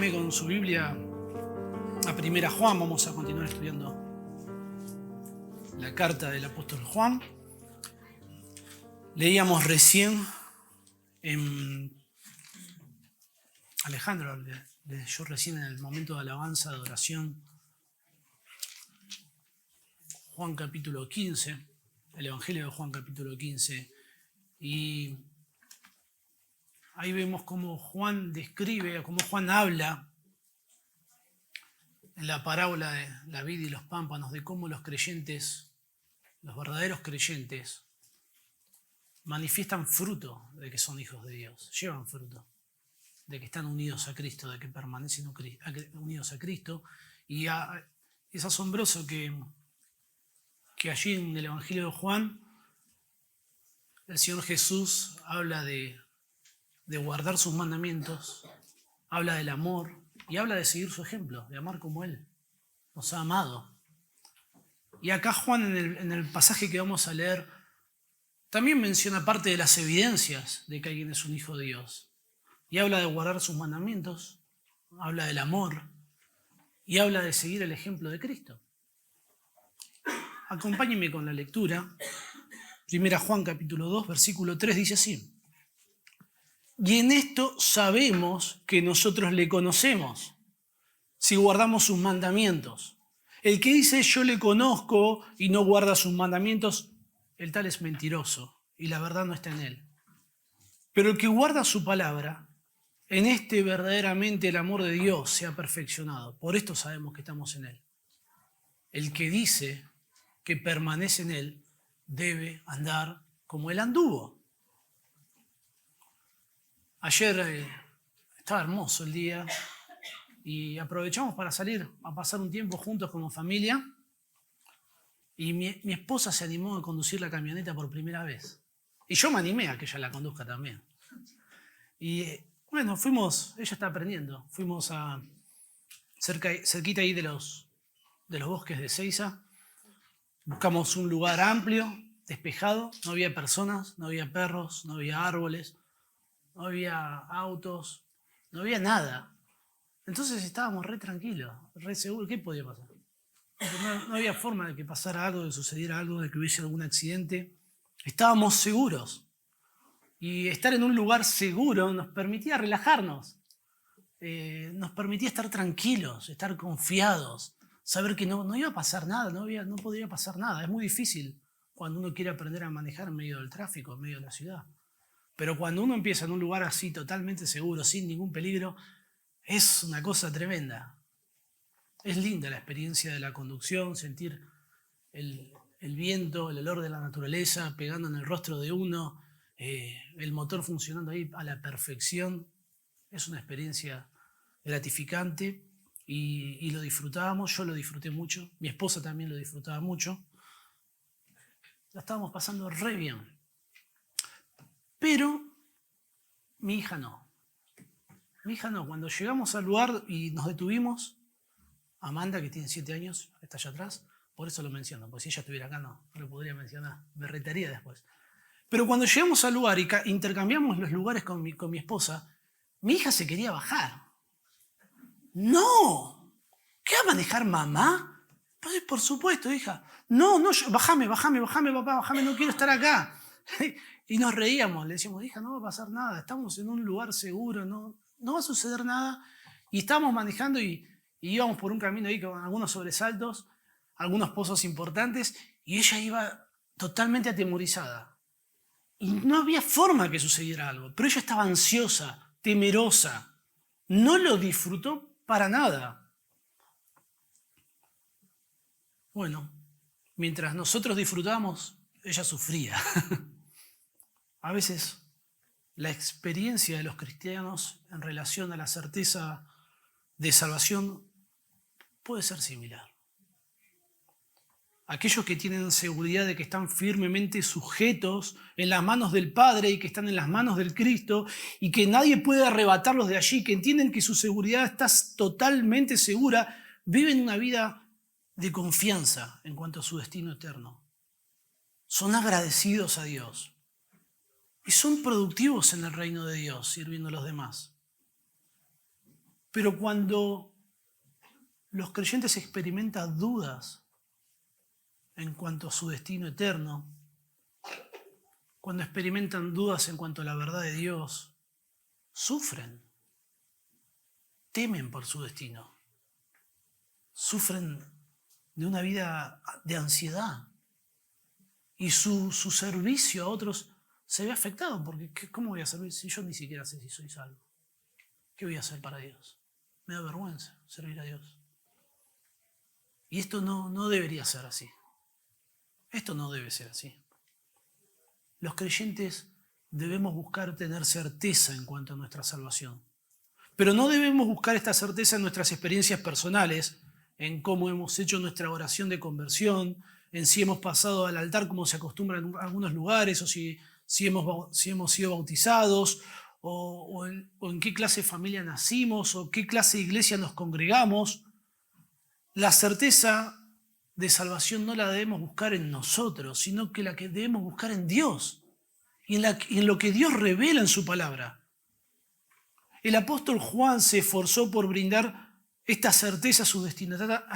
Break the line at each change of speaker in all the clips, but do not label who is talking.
Acompáñenme con su Biblia a Primera Juan. Vamos a continuar estudiando la carta del apóstol Juan. Leíamos recién Alejandro leyó recién en el momento de alabanza, de oración, Juan capítulo 15, el Evangelio de Juan capítulo 15, y ahí vemos cómo Juan describe, cómo Juan habla en la parábola de la vid y los pámpanos, de cómo los creyentes, los verdaderos creyentes, manifiestan fruto de que son hijos de Dios, llevan fruto, de que están unidos a Cristo, de que permanecen unidos a Cristo. Y es asombroso que allí en el Evangelio de Juan el Señor Jesús habla de guardar sus mandamientos, habla del amor y habla de seguir su ejemplo, de amar como Él nos ha amado. Y acá Juan, en el pasaje que vamos a leer, también menciona parte de las evidencias de que alguien es un hijo de Dios. Y habla de guardar sus mandamientos, habla del amor y habla de seguir el ejemplo de Cristo. Acompáñenme con la lectura. Primera Juan capítulo 2, versículo 3 dice así: y en esto sabemos que nosotros le conocemos, si guardamos sus mandamientos. El que dice yo le conozco y no guarda sus mandamientos, el tal es mentiroso y la verdad no está en él. Pero el que guarda su palabra, en este verdaderamente el amor de Dios se ha perfeccionado. Por esto sabemos que estamos en él. El que dice que permanece en él debe andar como él anduvo. Ayer estaba hermoso el día y aprovechamos para salir a pasar un tiempo juntos como familia. Y mi esposa se animó a conducir la camioneta por primera vez. Y yo me animé a que ella la conduzca también. Y bueno, ella está aprendiendo, fuimos cerquita ahí de los bosques de Seiza. Buscamos un lugar amplio, despejado, no había personas, no había perros, no había árboles, no había autos, no había nada. Entonces estábamos re tranquilos, re seguros. ¿Qué podía pasar? No había forma de que pasara algo, de sucediera algo, de que hubiese algún accidente. Estábamos seguros. Y estar en un lugar seguro nos permitía relajarnos. Nos permitía estar tranquilos, estar confiados, saber que no iba a pasar nada, no podría pasar nada. Es muy difícil cuando uno quiere aprender a manejar en medio del tráfico, en medio de la ciudad. Pero cuando uno empieza en un lugar así, totalmente seguro, sin ningún peligro, es una cosa tremenda. Es linda la experiencia de la conducción, sentir el viento, el olor de la naturaleza pegando en el rostro de uno, el motor funcionando ahí a la perfección. Es una experiencia gratificante y lo disfrutábamos. Yo lo disfruté mucho, mi esposa también lo disfrutaba mucho. La estábamos pasando re bien. Pero mi hija no. Mi hija no. Cuando llegamos al lugar y nos detuvimos, Amanda, que tiene 7 años, está allá atrás, por eso lo menciono, porque si ella estuviera acá no lo podría mencionar, me retaría después. Pero cuando llegamos al lugar y intercambiamos los lugares con mi esposa, mi hija se quería bajar. ¡No! ¿Qué va a manejar mamá? Pues por supuesto, hija. No, bájame, papá, bájame, no quiero estar acá. Y nos reíamos, le decíamos, hija, no va a pasar nada, estamos en un lugar seguro, no va a suceder nada. Y estábamos manejando y íbamos por un camino ahí con algunos sobresaltos, algunos pozos importantes, y ella iba totalmente atemorizada. Y no había forma que sucediera algo, pero ella estaba ansiosa, temerosa. No lo disfrutó para nada. Bueno, mientras nosotros disfrutábamos, ella sufría. A veces la experiencia de los cristianos en relación a la certeza de salvación puede ser similar. Aquellos que tienen seguridad de que están firmemente sujetos en las manos del Padre y que están en las manos del Cristo y que nadie puede arrebatarlos de allí, que entienden que su seguridad está totalmente segura, viven una vida de confianza en cuanto a su destino eterno. Son agradecidos a Dios y son productivos en el reino de Dios, sirviendo a los demás. Pero cuando los creyentes experimentan dudas en cuanto a su destino eterno, cuando experimentan dudas en cuanto a la verdad de Dios, sufren, temen por su destino, sufren de una vida de ansiedad y su servicio a otros se ve afectado, porque ¿cómo voy a servir si yo ni siquiera sé si soy salvo? ¿Qué voy a hacer para Dios? Me da vergüenza servir a Dios. Y esto no debería ser así. Esto no debe ser así. Los creyentes debemos buscar tener certeza en cuanto a nuestra salvación. Pero no debemos buscar esta certeza en nuestras experiencias personales, en cómo hemos hecho nuestra oración de conversión, en si hemos pasado al altar como se acostumbra en algunos lugares, o si hemos sido bautizados, o en qué clase de familia nacimos, o qué clase de iglesia nos congregamos. La certeza de salvación no la debemos buscar en nosotros, sino que la que debemos buscar en Dios y en lo que Dios revela en su palabra. El apóstol Juan se esforzó por brindar esta certeza a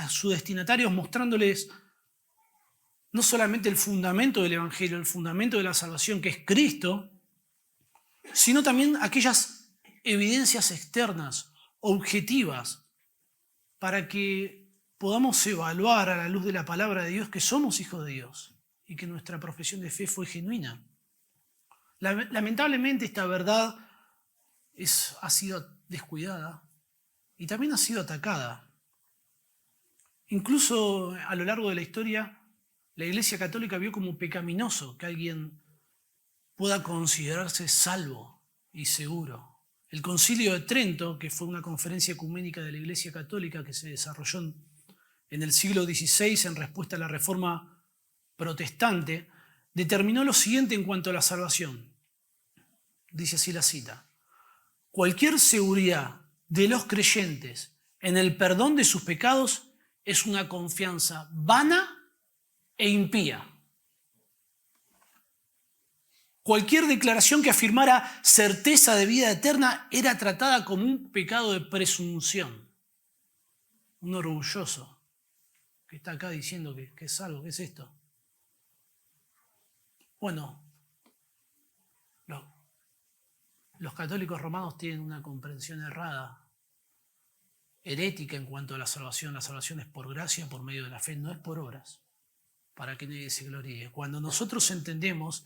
sus destinatarios, mostrándoles no solamente el fundamento del Evangelio, el fundamento de la salvación, que es Cristo, sino también aquellas evidencias externas, objetivas, para que podamos evaluar a la luz de la palabra de Dios que somos hijos de Dios y que nuestra profesión de fe fue genuina. Lamentablemente esta verdad ha sido descuidada y también ha sido atacada. Incluso a lo largo de la historia, la Iglesia Católica vio como pecaminoso que alguien pueda considerarse salvo y seguro. El Concilio de Trento, que fue una conferencia ecuménica de la Iglesia Católica que se desarrolló en el siglo XVI en respuesta a la Reforma Protestante, determinó lo siguiente en cuanto a la salvación. Dice así la cita: cualquier seguridad de los creyentes en el perdón de sus pecados es una confianza vana e impía. Cualquier declaración que afirmara certeza de vida eterna era tratada como un pecado de presunción. Un orgulloso que está acá diciendo que es salvo. ¿Qué es esto? Bueno, los católicos romanos tienen una comprensión errada, herética en cuanto a la salvación. La salvación es por gracia, por medio de la fe, no es por obras, para que nadie se gloríe. Cuando nosotros entendemos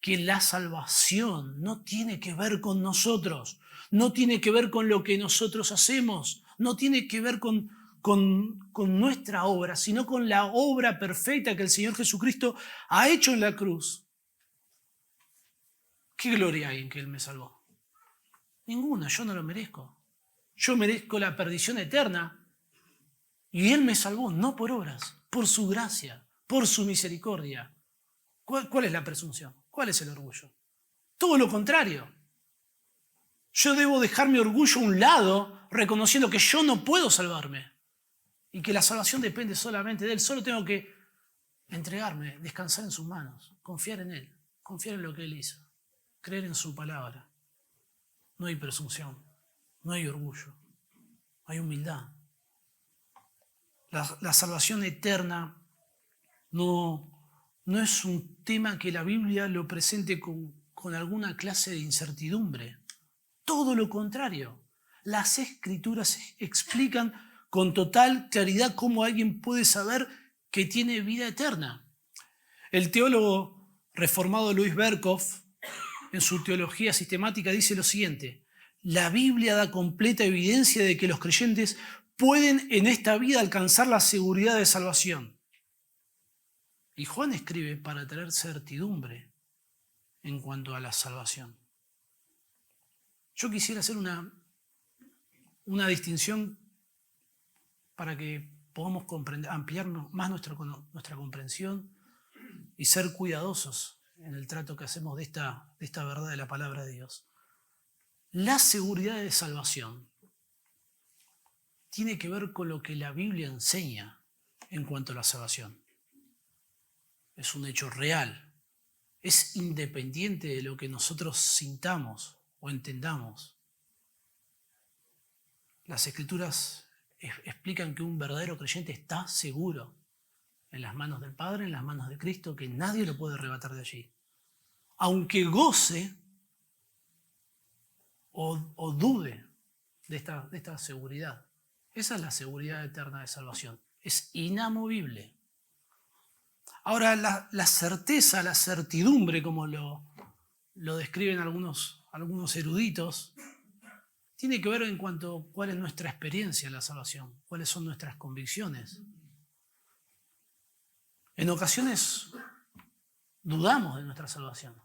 que la salvación no tiene que ver con nosotros, no tiene que ver con lo que nosotros hacemos, no tiene que ver con nuestra obra, sino con la obra perfecta que el Señor Jesucristo ha hecho en la cruz. ¿Qué gloria hay en que Él me salvó? Ninguna, yo no lo merezco. Yo merezco la perdición eterna y Él me salvó, no por obras, por su gracia, por su misericordia. ¿Cuál es la presunción? ¿Cuál es el orgullo? Todo lo contrario. Yo debo dejar mi orgullo a un lado, reconociendo que yo no puedo salvarme y que la salvación depende solamente de Él. Solo tengo que entregarme, descansar en sus manos, confiar en Él, confiar en lo que Él hizo, creer en su palabra. No hay presunción, no hay orgullo, hay humildad. La salvación eterna no es un tema que la Biblia lo presente con alguna clase de incertidumbre. Todo lo contrario. Las Escrituras explican con total claridad cómo alguien puede saber que tiene vida eterna. El teólogo reformado Louis Berkhof, en su teología sistemática, dice lo siguiente: la Biblia da completa evidencia de que los creyentes pueden en esta vida alcanzar la seguridad de salvación. Y Juan escribe para traer certidumbre en cuanto a la salvación. Yo quisiera hacer una distinción para que podamos ampliar más nuestra comprensión y ser cuidadosos en el trato que hacemos de esta verdad de la palabra de Dios. La seguridad de salvación tiene que ver con lo que la Biblia enseña en cuanto a la salvación. Es un hecho real, es independiente de lo que nosotros sintamos o entendamos. Las Escrituras explican que un verdadero creyente está seguro en las manos del Padre, en las manos de Cristo, que nadie lo puede arrebatar de allí. Aunque goce o dude de esta seguridad. Esa es la seguridad eterna de salvación. Es inamovible. Ahora, la certeza, la certidumbre, como lo describen algunos eruditos, tiene que ver en cuanto a cuál es nuestra experiencia en la salvación, cuáles son nuestras convicciones. En ocasiones dudamos de nuestra salvación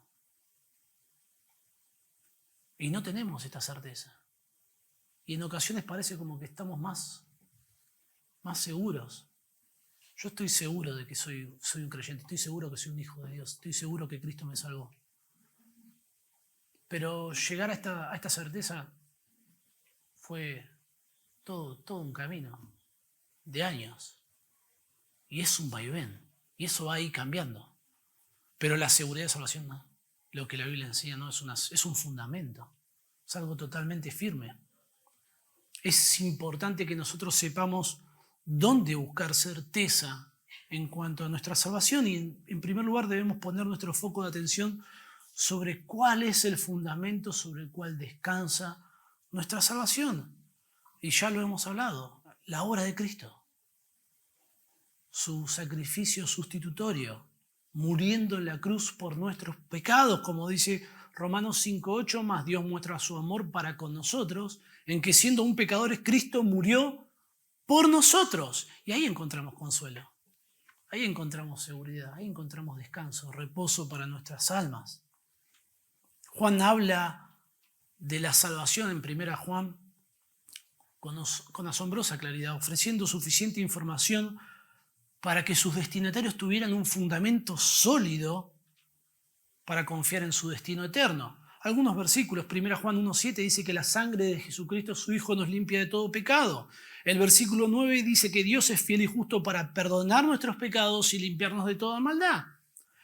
y no tenemos esta certeza. Y en ocasiones parece como que estamos más seguros. Yo estoy seguro de que soy un creyente, estoy seguro que soy un hijo de Dios, estoy seguro que Cristo me salvó. Pero llegar a esta certeza fue todo un camino de años. Y es un vaivén. Y eso va a ir cambiando. Pero la seguridad de salvación no. Lo que la Biblia enseña no es un fundamento. Es algo totalmente firme. Es importante que nosotros sepamos dónde buscar certeza en cuanto a nuestra salvación. Y en primer lugar debemos poner nuestro foco de atención sobre cuál es el fundamento sobre el cual descansa nuestra salvación. Y ya lo hemos hablado, la obra de Cristo. Su sacrificio sustitutorio, muriendo en la cruz por nuestros pecados, como dice Romanos 5:8, más Dios muestra su amor para con nosotros, en que siendo un pecador Cristo murió por nosotros. Y ahí encontramos consuelo, ahí encontramos seguridad, ahí encontramos descanso, reposo para nuestras almas. Juan habla de la salvación en 1 Juan con asombrosa claridad, ofreciendo suficiente información para que sus destinatarios tuvieran un fundamento sólido para confiar en su destino eterno. Algunos versículos, 1 Juan 1:7 dice que la sangre de Jesucristo, su Hijo, nos limpia de todo pecado. El versículo 9 dice que Dios es fiel y justo para perdonar nuestros pecados y limpiarnos de toda maldad.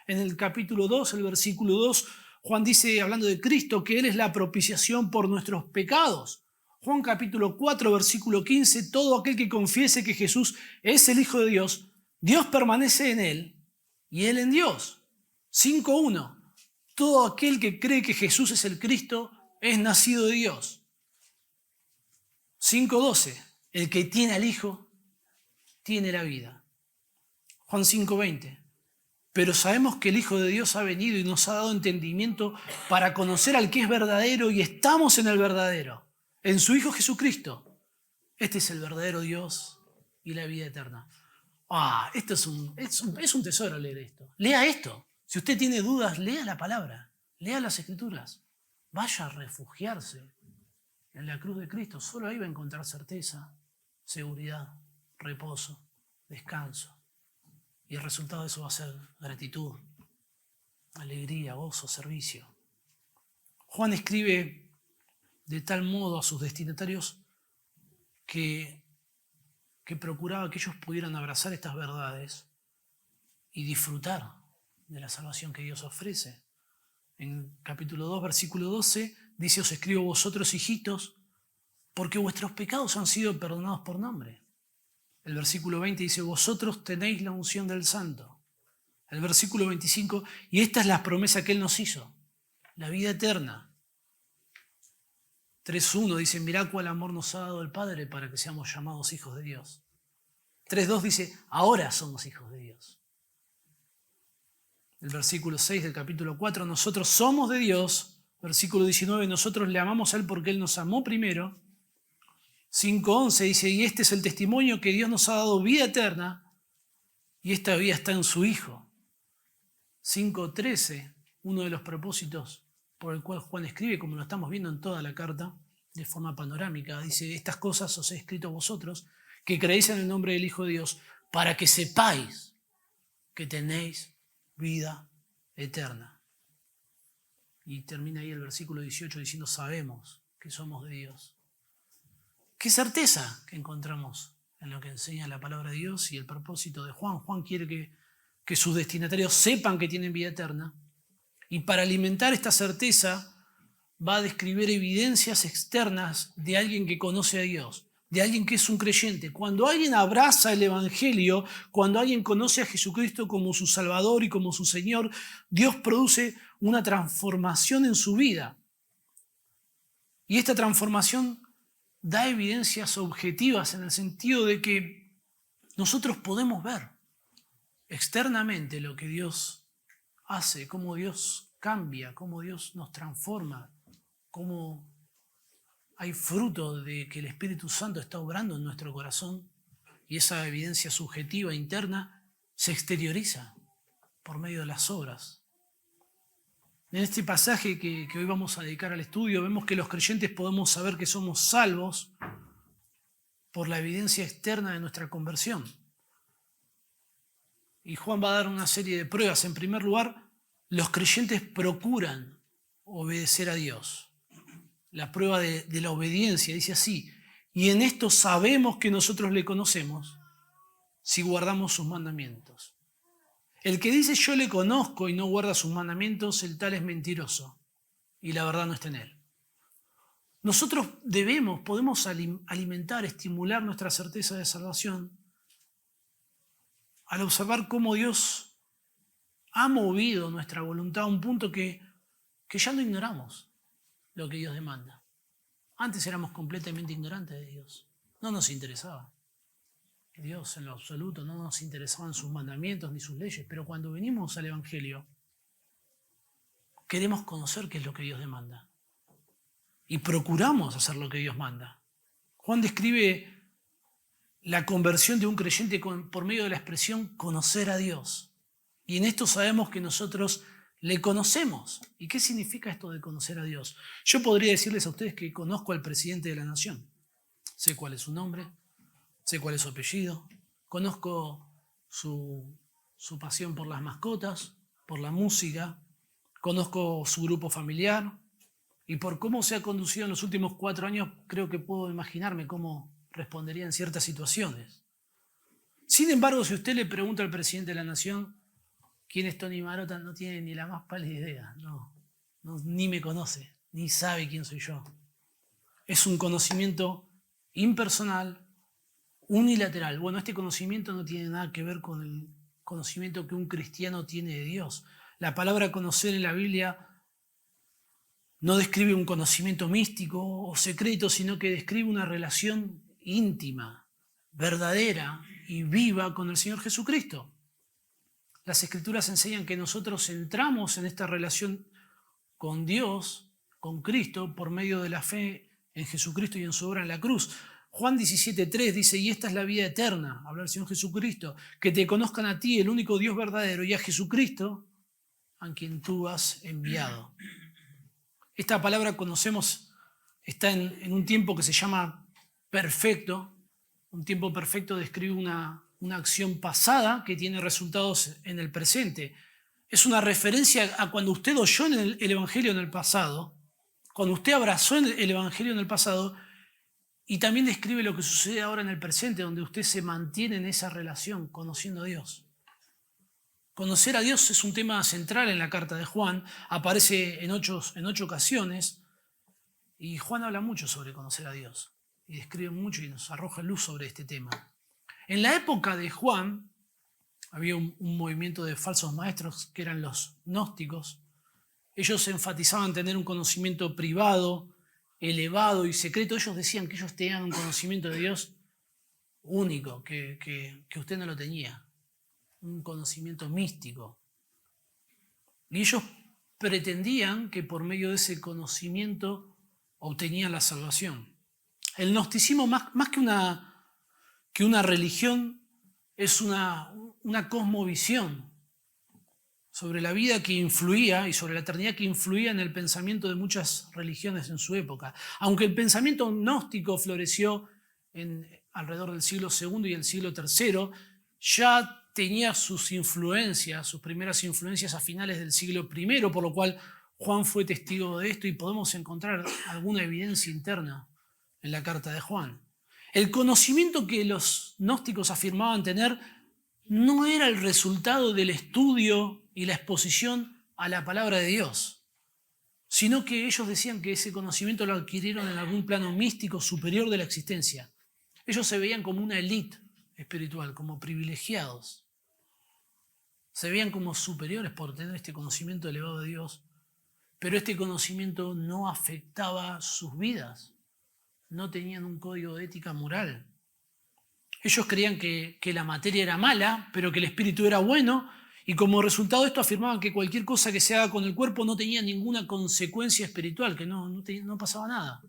En el capítulo 2, el versículo 2, Juan dice, hablando de Cristo, que Él es la propiciación por nuestros pecados. Juan capítulo 4, versículo 15, todo aquel que confiese que Jesús es el Hijo de Dios, Dios permanece en Él y Él en Dios. 5:1, todo aquel que cree que Jesús es el Cristo es nacido de Dios. 5:12, el que tiene al Hijo tiene la vida. Juan 5:20, pero sabemos que el Hijo de Dios ha venido y nos ha dado entendimiento para conocer al que es verdadero y estamos en el verdadero, en su Hijo Jesucristo. Este es el verdadero Dios y la vida eterna. Esto es un tesoro leer esto. Lea esto. Si usted tiene dudas, lea la palabra, lea las Escrituras. Vaya a refugiarse en la cruz de Cristo. Solo ahí va a encontrar certeza, seguridad, reposo, descanso. Y el resultado de eso va a ser gratitud, alegría, gozo, servicio. Juan escribe de tal modo a sus destinatarios que procuraba que ellos pudieran abrazar estas verdades y disfrutar de la salvación que Dios ofrece. En capítulo 2, versículo 12, dice, os escribo vosotros, hijitos, porque vuestros pecados han sido perdonados por nombre. El versículo 20 dice, vosotros tenéis la unción del Santo. El versículo 25, y esta es la promesa que Él nos hizo, la vida eterna. 3:1 dice, mirad cuál amor nos ha dado el Padre para que seamos llamados hijos de Dios. 3:2 dice, ahora somos hijos de Dios. El versículo 6 del capítulo 4, nosotros somos de Dios. Versículo 19, nosotros le amamos a Él porque Él nos amó primero. 5:11 dice, y este es el testimonio que Dios nos ha dado vida eterna, y esta vida está en su Hijo. 5:13, uno de los propósitos por el cual Juan escribe, como lo estamos viendo en toda la carta, de forma panorámica, dice, estas cosas os he escrito a vosotros, que creéis en el nombre del Hijo de Dios, para que sepáis que tenéis vida eterna. Y termina ahí el versículo 18 diciendo, sabemos que somos de Dios. Qué certeza que encontramos en lo que enseña la palabra de Dios y el propósito de Juan. Juan quiere que sus destinatarios sepan que tienen vida eterna. Y para alimentar esta certeza va a describir evidencias externas de alguien que conoce a Dios, de alguien que es un creyente. Cuando alguien abraza el Evangelio, cuando alguien conoce a Jesucristo como su Salvador y como su Señor, Dios produce una transformación en su vida. Y esta transformación da evidencias objetivas en el sentido de que nosotros podemos ver externamente lo que Dios hace, cómo Dios cambia, cómo Dios nos transforma, cómo hay fruto de que el Espíritu Santo está obrando en nuestro corazón y esa evidencia subjetiva interna se exterioriza por medio de las obras. En este pasaje que hoy vamos a dedicar al estudio, vemos que los creyentes podemos saber que somos salvos por la evidencia externa de nuestra conversión. Y Juan va a dar una serie de pruebas. En primer lugar, los creyentes procuran obedecer a Dios. La prueba de la obediencia dice así: y en esto sabemos que nosotros le conocemos si guardamos sus mandamientos. El que dice yo le conozco y no guarda sus mandamientos, el tal es mentiroso y la verdad no está en él. Nosotros podemos alimentar, estimular nuestra certeza de salvación al observar cómo Dios ha movido nuestra voluntad a un punto que ya no ignoramos lo que Dios demanda. Antes éramos completamente ignorantes de Dios. No nos interesaba Dios en lo absoluto, no nos interesaban sus mandamientos ni sus leyes, pero cuando venimos al Evangelio, queremos conocer qué es lo que Dios demanda. Y procuramos hacer lo que Dios manda. Juan describe la conversión de un creyente por medio de la expresión conocer a Dios. Y en esto sabemos que nosotros le conocemos. ¿Y qué significa esto de conocer a Dios? Yo podría decirles a ustedes que conozco al presidente de la nación. Sé cuál es su nombre, sé cuál es su apellido, conozco su pasión por las mascotas, por la música, conozco su grupo familiar y por cómo se ha conducido en los últimos 4 años creo que puedo imaginarme cómo respondería en ciertas situaciones. Sin embargo, si usted le pregunta al presidente de la nación quién es Tony Marotta, no tiene ni la más pálida idea, ni me conoce, ni sabe quién soy yo. Es un conocimiento impersonal, unilateral. Bueno, este conocimiento no tiene nada que ver con el conocimiento que un cristiano tiene de Dios. La palabra conocer en la Biblia no describe un conocimiento místico o secreto, sino que describe una relación íntima, verdadera y viva con el Señor Jesucristo. Las Escrituras enseñan que nosotros entramos en esta relación con Dios, con Cristo, por medio de la fe en Jesucristo y en su obra en la cruz. Juan 17:3 dice: y esta es la vida eterna, habla el Señor Jesucristo, que te conozcan a ti, el único Dios verdadero, y a Jesucristo, a quien tú has enviado. Esta palabra conocemos, está en un tiempo que se llama perfecto. Un tiempo perfecto describe una acción pasada que tiene resultados en el presente. Es una referencia a cuando usted oyó el Evangelio en el pasado, cuando usted abrazó el Evangelio en el pasado, y también describe lo que sucede ahora en el presente, donde usted se mantiene en esa relación, conociendo a Dios. Conocer a Dios es un tema central en la carta de Juan, aparece en 8 ocasiones, y Juan habla mucho sobre conocer a Dios, y describe mucho y nos arroja luz sobre este tema. En la época de Juan había un movimiento de falsos maestros que eran los gnósticos. Ellos enfatizaban tener un conocimiento privado, elevado y secreto. Ellos decían que ellos tenían un conocimiento de Dios único, que usted no lo tenía, un conocimiento místico. Y ellos pretendían que por medio de ese conocimiento obtenían la salvación. El gnosticismo, más que una religión, es una cosmovisión sobre la vida que influía y sobre la eternidad que influía en el pensamiento de muchas religiones en su época. Aunque el pensamiento gnóstico floreció alrededor del siglo II y el siglo III, ya tenía sus primeras influencias a finales del siglo I, por lo cual Juan fue testigo de esto y podemos encontrar alguna evidencia interna en la carta de Juan. El conocimiento que los gnósticos afirmaban tener no era el resultado del estudio y la exposición a la palabra de Dios, sino que ellos decían que ese conocimiento lo adquirieron en algún plano místico superior de la existencia. Ellos se veían como una élite espiritual, como privilegiados. Se veían como superiores por tener este conocimiento elevado de Dios, pero este conocimiento no afectaba sus vidas. No tenían un código de ética moral. Ellos creían que la materia era mala, pero que el espíritu era bueno, y como resultado de esto afirmaban que cualquier cosa que se haga con el cuerpo no tenía ninguna consecuencia espiritual, que no pasaba nada.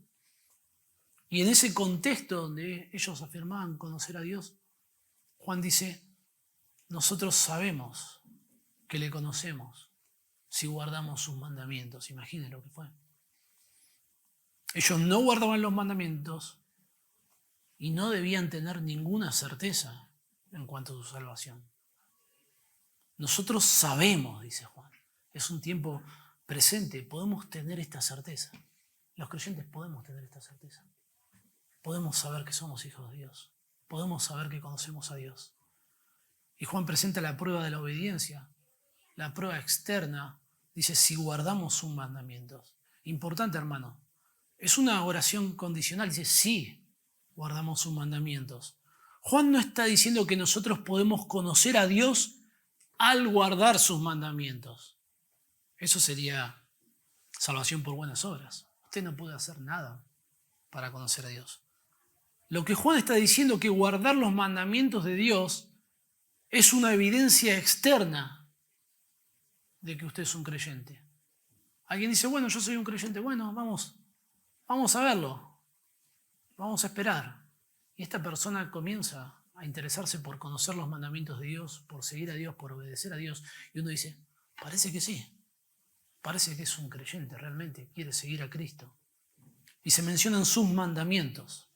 Y en ese contexto donde ellos afirmaban conocer a Dios, Juan dice, nosotros sabemos que le conocemos si guardamos sus mandamientos. Imaginen lo que fue. Ellos no guardaban los mandamientos y no debían tener ninguna certeza en cuanto a su salvación. Nosotros sabemos, dice Juan, es un tiempo presente, podemos tener esta certeza. Los creyentes podemos tener esta certeza. Podemos saber que somos hijos de Dios. Podemos saber que conocemos a Dios. Y Juan presenta la prueba de la obediencia, la prueba externa. Dice, si guardamos sus mandamientos. Importante, hermano. Es una oración condicional. Dice, sí, guardamos sus mandamientos. Juan no está diciendo que nosotros podemos conocer a Dios al guardar sus mandamientos. Eso sería salvación por buenas obras. Usted no puede hacer nada para conocer a Dios. Lo que Juan está diciendo es que guardar los mandamientos de Dios es una evidencia externa de que usted es un creyente. Alguien dice, bueno, yo soy un creyente. Bueno, vamos a verlo. Vamos a esperar. Y esta persona comienza a interesarse por conocer los mandamientos de Dios, por seguir a Dios, por obedecer a Dios. Y uno dice, parece que sí. Parece que es un creyente, realmente quiere seguir a Cristo. Y se mencionan sus mandamientos.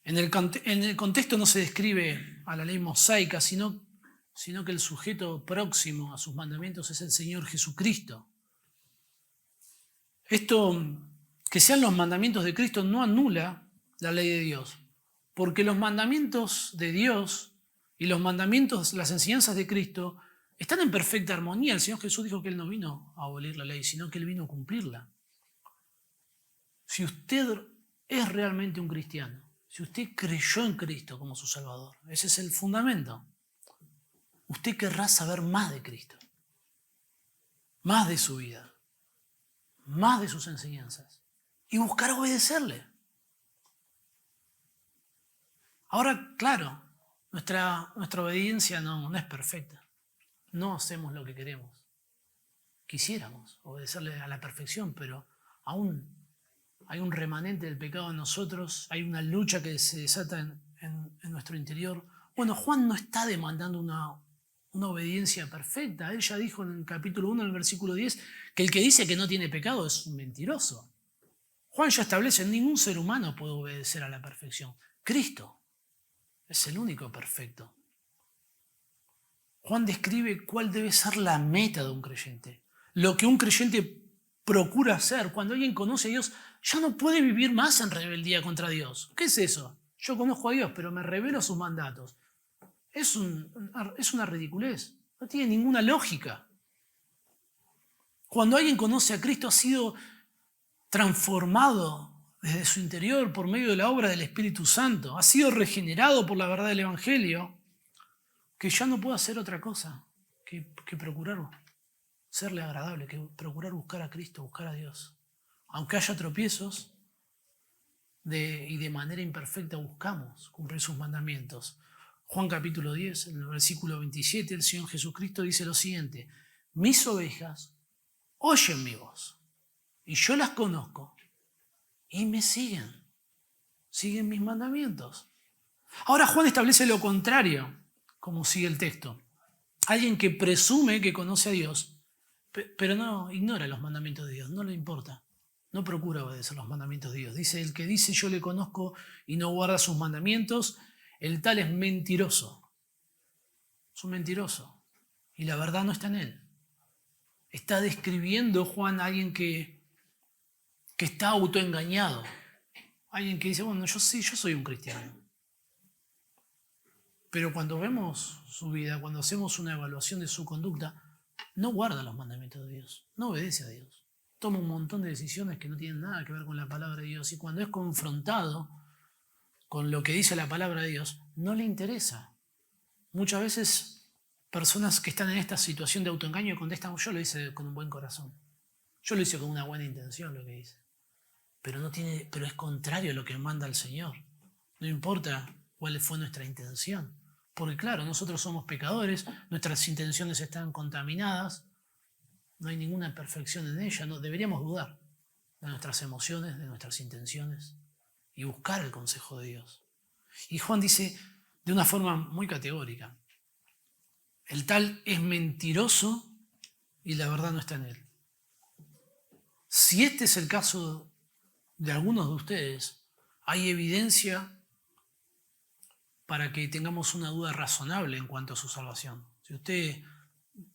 En el contexto no se describe a la ley mosaica, sino que el sujeto próximo a sus mandamientos es el Señor Jesucristo. Esto, que sean los mandamientos de Cristo, no anula la ley de Dios, porque los mandamientos de Dios y los mandamientos, las enseñanzas de Cristo, están en perfecta armonía. El Señor Jesús dijo que Él no vino a abolir la ley, sino que Él vino a cumplirla. Si usted es realmente un cristiano, si usted creyó en Cristo como su Salvador, ese es el fundamento. Usted querrá saber más de Cristo, más de su vida, más de sus enseñanzas y buscar obedecerle. Ahora, claro, nuestra obediencia no es perfecta. No hacemos lo que queremos. Quisiéramos obedecerle a la perfección, pero aún hay un remanente del pecado en nosotros, hay una lucha que se desata en nuestro interior. Bueno, Juan no está demandando una obediencia perfecta. Él ya dijo en el capítulo 1, en el versículo 10, que el que dice que no tiene pecado es un mentiroso. Juan ya establece que ningún ser humano puede obedecer a la perfección. Cristo es el único perfecto. Juan describe cuál debe ser la meta de un creyente. Lo que un creyente procura hacer. Cuando alguien conoce a Dios, ya no puede vivir más en rebeldía contra Dios. ¿Qué es eso? Yo conozco a Dios, pero me revelo a sus mandatos. Es una ridiculez. No tiene ninguna lógica. Cuando alguien conoce a Cristo, ha sido transformado desde su interior por medio de la obra del Espíritu Santo. Ha sido regenerado por la verdad del Evangelio, que ya no puede hacer otra cosa que procurar serle agradable, que procurar buscar a Cristo, buscar a Dios. Aunque haya tropiezos, y de manera imperfecta buscamos cumplir sus mandamientos. Juan capítulo 10, en el versículo 27, el Señor Jesucristo dice lo siguiente: mis ovejas oyen mi voz, y yo las conozco, y me siguen mis mandamientos. Ahora Juan establece lo contrario, como sigue el texto. Alguien que presume que conoce a Dios, pero no ignora los mandamientos de Dios, no le importa, no procura obedecer los mandamientos de Dios. Dice, el que dice yo le conozco y no guarda sus mandamientos, el tal es mentiroso. Es un mentiroso. Y la verdad no está en él. Está describiendo Juan a alguien que está autoengañado. Alguien que dice, bueno, yo soy un cristiano. Pero cuando vemos su vida, cuando hacemos una evaluación de su conducta, no guarda los mandamientos de Dios, no obedece a Dios. Toma un montón de decisiones que no tienen nada que ver con la palabra de Dios y cuando es confrontado con lo que dice la palabra de Dios, no le interesa. Muchas veces personas que están en esta situación de autoengaño contestan, yo lo hice con un buen corazón, yo lo hice con una buena intención lo que hice, pero es contrario a lo que manda el Señor. No importa cuál fue nuestra intención, porque claro, nosotros somos pecadores, nuestras intenciones están contaminadas, no hay ninguna perfección en ella, no, deberíamos dudar de nuestras emociones, de nuestras intenciones y buscar el consejo de Dios. Y Juan dice de una forma muy categórica, el tal es mentiroso y la verdad no está en él. Si este es el caso de algunos de ustedes, hay evidencia para que tengamos una duda razonable en cuanto a su salvación. Si usted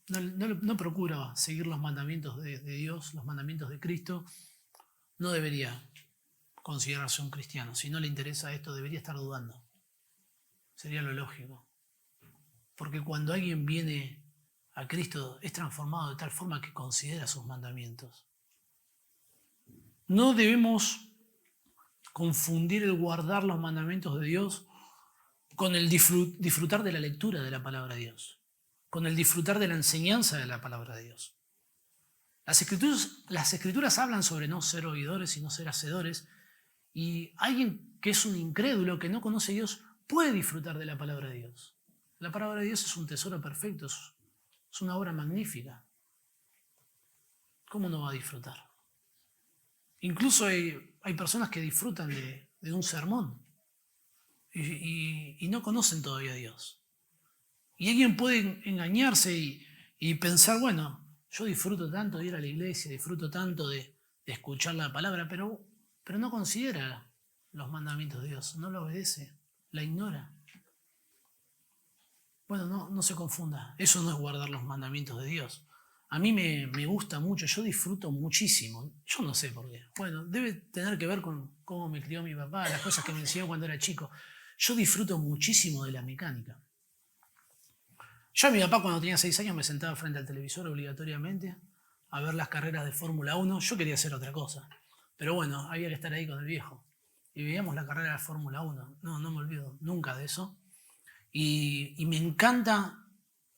no procura seguir los mandamientos de Dios, los mandamientos de Cristo, no debería considerarse un cristiano. Si no le interesa esto, debería estar dudando. Sería lo lógico. Porque cuando alguien viene a Cristo es transformado de tal forma que considera sus mandamientos. No debemos confundir el guardar los mandamientos de Dios con el disfrutar de la lectura de la palabra de Dios, con el disfrutar de la enseñanza de la palabra de Dios. Las escrituras hablan sobre no ser oidores, sino ser hacedores, y alguien que es un incrédulo, que no conoce a Dios, puede disfrutar de la palabra de Dios. La palabra de Dios es un tesoro perfecto, es una obra magnífica. ¿Cómo no va a disfrutar? Incluso hay personas que disfrutan de un sermón y no conocen todavía a Dios. Y alguien puede engañarse y pensar, bueno, yo disfruto tanto de ir a la iglesia, disfruto tanto de escuchar la palabra, pero no considera los mandamientos de Dios, no lo obedece, la ignora. Bueno, no se confunda, eso no es guardar los mandamientos de Dios. A mí me gusta mucho, yo disfruto muchísimo, yo no sé por qué. Bueno, debe tener que ver con cómo me crió mi papá, las cosas que me enseñó cuando era chico. Yo disfruto muchísimo de la mecánica. Yo a mi papá cuando tenía 6 años me sentaba frente al televisor obligatoriamente a ver las carreras de Fórmula 1. Yo quería hacer otra cosa, pero bueno, había que estar ahí con el viejo. Y veíamos la carrera de Fórmula 1. No me olvido nunca de eso. Y me encanta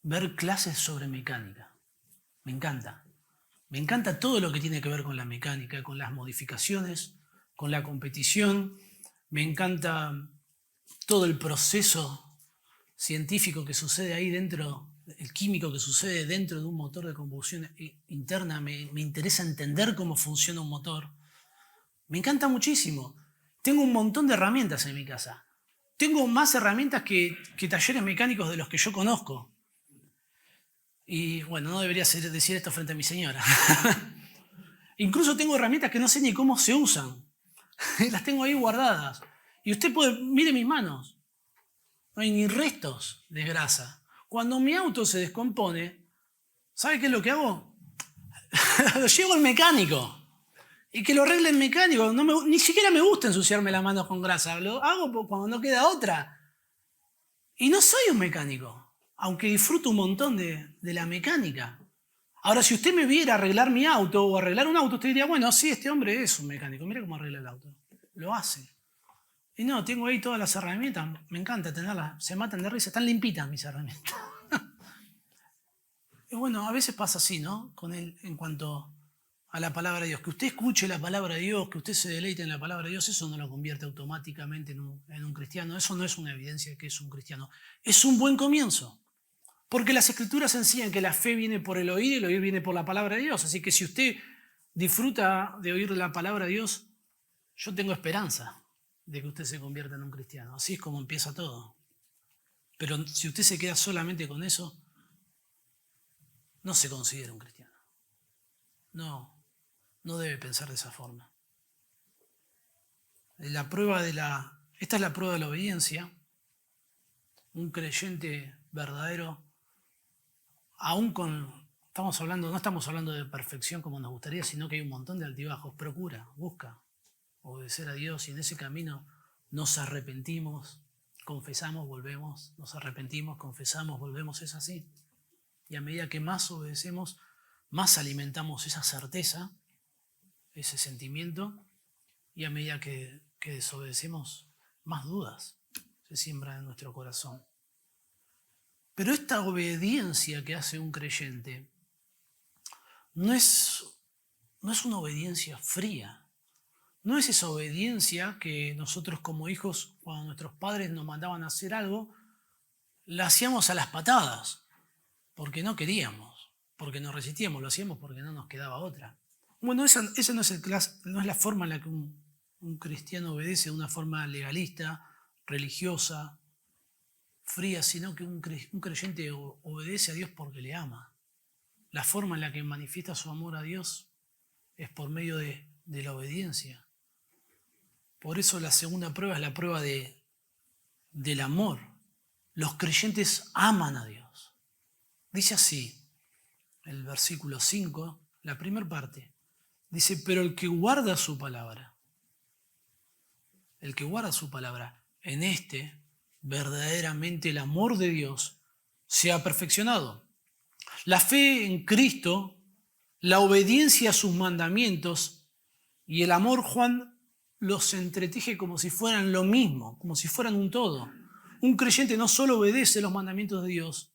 ver clases sobre mecánica. Me encanta. Me encanta todo lo que tiene que ver con la mecánica, con las modificaciones, con la competición. Me encanta todo el proceso científico que sucede ahí dentro, el químico que sucede dentro de un motor de combustión interna. Me interesa entender cómo funciona un motor. Me encanta muchísimo. Tengo un montón de herramientas en mi casa. Tengo más herramientas que talleres mecánicos de los que yo conozco. Y bueno, no debería decir esto frente a mi señora. Incluso tengo herramientas que no sé ni cómo se usan. Las tengo ahí guardadas. Y usted mire mis manos. No hay ni restos de grasa. Cuando mi auto se descompone, ¿sabe qué es lo que hago? Lo llevo al mecánico. Y que lo arregle el mecánico. Ni siquiera me gusta ensuciarme las manos con grasa. Lo hago cuando no queda otra. Y no soy un mecánico, aunque disfruto un montón de la mecánica. Ahora, si usted me viera arreglar mi auto o arreglar un auto, usted diría, bueno, sí, este hombre es un mecánico. Mira cómo arregla el auto. Lo hace. Y no, tengo ahí todas las herramientas. Me encanta tenerlas. Se matan de risa. Están limpitas mis herramientas. Y bueno, a veces pasa así, ¿no? En cuanto a la palabra de Dios. Que usted escuche la palabra de Dios, que usted se deleite en la palabra de Dios, eso no lo convierte automáticamente en un cristiano. Eso no es una evidencia de que es un cristiano. Es un buen comienzo. Porque las Escrituras enseñan que la fe viene por el oír y el oír viene por la palabra de Dios. Así que si usted disfruta de oír la palabra de Dios, yo tengo esperanza de que usted se convierta en un cristiano. Así es como empieza todo. Pero si usted se queda solamente con eso, no se considera un cristiano. No debe pensar de esa forma. Esta es la prueba de la obediencia. Un creyente verdadero, no estamos hablando de perfección como nos gustaría, sino que hay un montón de altibajos. Busca obedecer a Dios y en ese camino nos arrepentimos, confesamos, volvemos, nos arrepentimos, confesamos, volvemos, es así. Y a medida que más obedecemos, más alimentamos esa certeza, ese sentimiento, y a medida que desobedecemos, más dudas se siembran en nuestro corazón. Pero esta obediencia que hace un creyente no es una obediencia fría. No es esa obediencia que nosotros como hijos, cuando nuestros padres nos mandaban a hacer algo, la hacíamos a las patadas, porque no queríamos, porque nos resistíamos, lo hacíamos porque no nos quedaba otra. Bueno, esa no es la forma en la que un cristiano obedece, de una forma legalista, religiosa, fría, sino que un creyente obedece a Dios porque le ama. La forma en la que manifiesta su amor a Dios es por medio de la obediencia. Por eso la segunda prueba es la prueba del amor. Los creyentes aman a Dios. Dice así, el versículo 5, la primera parte. Dice, pero el que guarda su palabra, en este verdaderamente el amor de Dios se ha perfeccionado. La fe en Cristo, la obediencia a sus mandamientos y el amor, Juan los entreteje como si fueran lo mismo, como si fueran un todo. Un creyente no solo obedece los mandamientos de Dios,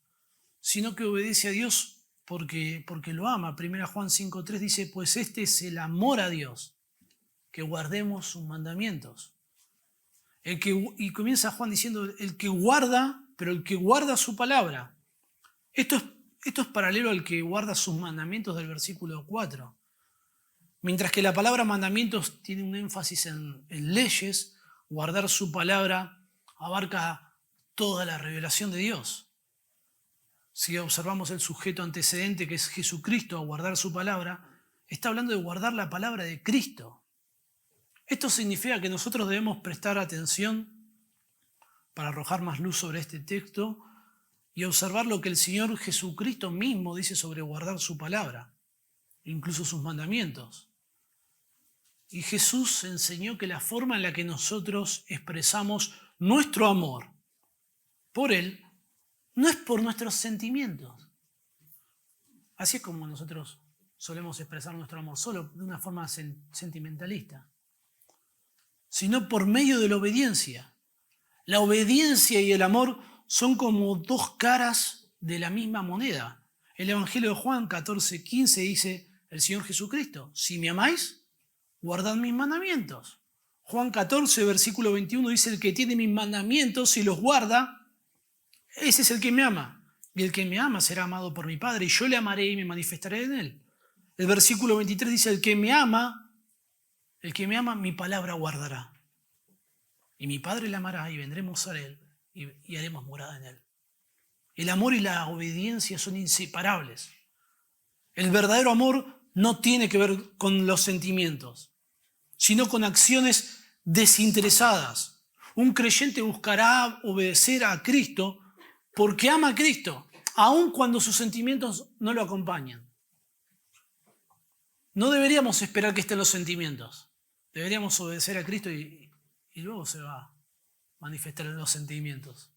sino que obedece a Dios porque lo ama. 1 Juan 5:3 dice, pues este es el amor a Dios, que guardemos sus mandamientos. Y comienza Juan diciendo, el que guarda, pero el que guarda su palabra. Esto es paralelo al que guarda sus mandamientos del versículo 4. Mientras que la palabra mandamientos tiene un énfasis en leyes, guardar su palabra abarca toda la revelación de Dios. Si observamos el sujeto antecedente, que es Jesucristo, a guardar su palabra, está hablando de guardar la palabra de Cristo. Esto significa que nosotros debemos prestar atención para arrojar más luz sobre este texto y observar lo que el Señor Jesucristo mismo dice sobre guardar su palabra, incluso sus mandamientos. Y Jesús enseñó que la forma en la que nosotros expresamos nuestro amor por Él no es por nuestros sentimientos. Así es como nosotros solemos expresar nuestro amor, solo de una forma sentimentalista, sino por medio de la obediencia. La obediencia y el amor son como dos caras de la misma moneda. El Evangelio de Juan 14:15 dice el Señor Jesucristo, si me amáis, guardad mis mandamientos. Juan 14, versículo 21 dice, el que tiene mis mandamientos y los guarda, ese es el que me ama. Y el que me ama será amado por mi Padre, y yo le amaré y me manifestaré en él. El versículo 23 dice, el que me ama, mi palabra guardará. Y mi Padre le amará y vendremos a él y haremos morada en él. El amor y la obediencia son inseparables. El verdadero amor no tiene que ver con los sentimientos, sino con acciones desinteresadas. Un creyente buscará obedecer a Cristo porque ama a Cristo, aun cuando sus sentimientos no lo acompañan. No deberíamos esperar que estén los sentimientos. Deberíamos obedecer a Cristo y luego se va a manifestar en los sentimientos.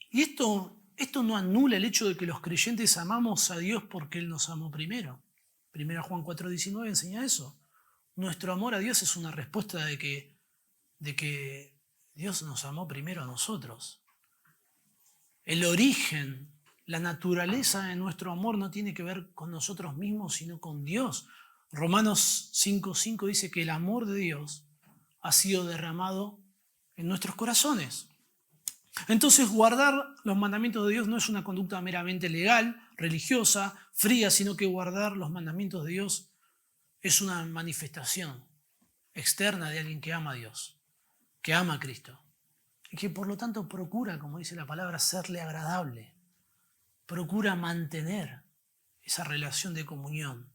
Y esto no anula el hecho de que los creyentes amamos a Dios porque Él nos amó primero. 1 Juan 4:19 enseña eso. Nuestro amor a Dios es una respuesta de que Dios nos amó primero a nosotros. El origen, la naturaleza de nuestro amor no tiene que ver con nosotros mismos, sino con Dios. Romanos 5:5 dice que el amor de Dios ha sido derramado en nuestros corazones. Entonces, guardar los mandamientos de Dios no es una conducta meramente legal, religiosa, fría, sino que guardar los mandamientos de Dios es una manifestación externa de alguien que ama a Dios, que ama a Cristo, y que por lo tanto procura, como dice la palabra, serle agradable, procura mantener esa relación de comunión.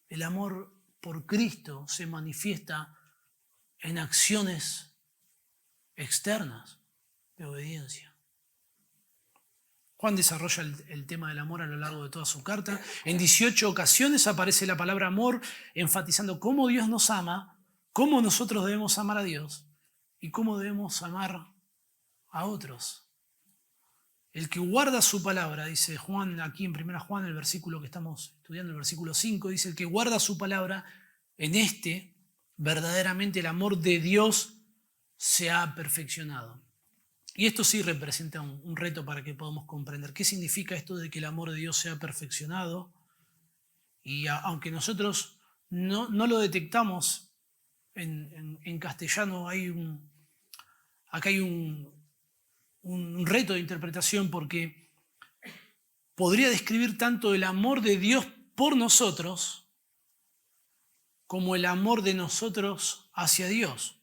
El amor por Cristo se manifiesta en acciones externas de obediencia. Juan desarrolla el tema del amor a lo largo de toda su carta. En 18 ocasiones aparece la palabra amor, enfatizando cómo Dios nos ama, cómo nosotros debemos amar a Dios y cómo debemos amar a otros. El que guarda su palabra, dice Juan aquí en 1 Juan, el versículo que estamos estudiando, el versículo 5, dice, el que guarda su palabra, en este verdaderamente el amor de Dios se ha perfeccionado. Y esto sí representa un reto para que podamos comprender qué significa esto de que el amor de Dios sea perfeccionado. Y aunque nosotros no lo detectamos en castellano, acá hay un reto de interpretación, porque podría describir tanto el amor de Dios por nosotros como el amor de nosotros hacia Dios.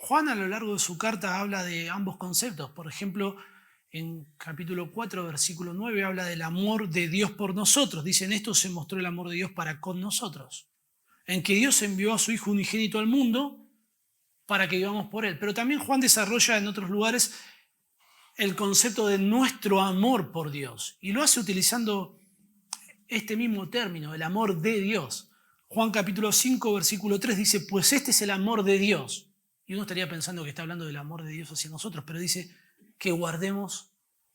Juan a lo largo de su carta habla de ambos conceptos. Por ejemplo, en capítulo 4, versículo 9, habla del amor de Dios por nosotros. Dice, en esto se mostró el amor de Dios para con nosotros, en que Dios envió a su Hijo unigénito al mundo para que vivamos por Él. Pero también Juan desarrolla en otros lugares el concepto de nuestro amor por Dios, y lo hace utilizando este mismo término, el amor de Dios. Juan capítulo 5, versículo 3 dice, pues este es el amor de Dios. Y uno estaría pensando que está hablando del amor de Dios hacia nosotros, pero dice que guardemos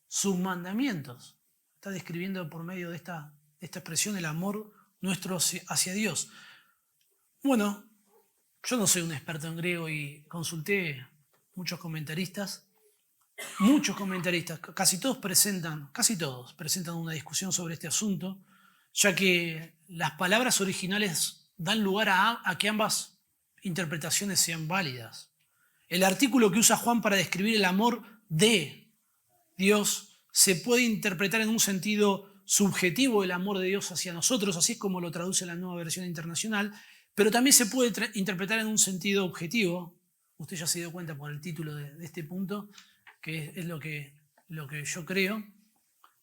sus mandamientos. Está describiendo por medio de esta expresión el amor nuestro hacia Dios. Bueno, yo no soy un experto en griego y consulté muchos comentaristas, casi todos presentan una discusión sobre este asunto, ya que las palabras originales dan lugar a que ambas interpretaciones sean válidas. El artículo que usa Juan para describir el amor de Dios se puede interpretar en un sentido subjetivo, el amor de Dios hacia nosotros, así es como lo traduce la Nueva Versión Internacional, pero también se puede interpretar en un sentido objetivo. Usted ya se dio cuenta por el título de este punto, que es lo que yo creo,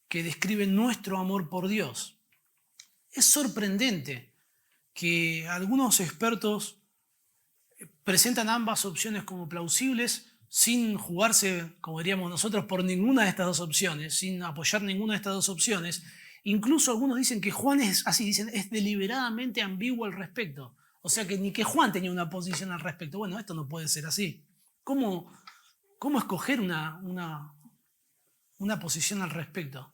que describe nuestro amor por Dios. Es sorprendente que algunos expertos presentan ambas opciones como plausibles sin jugarse, como diríamos nosotros, por ninguna de estas dos opciones, sin apoyar ninguna de estas dos opciones. Incluso algunos dicen que Juan es deliberadamente ambiguo al respecto. O sea que ni que Juan tenía una posición al respecto. Bueno, esto no puede ser así. ¿Cómo escoger una posición al respecto?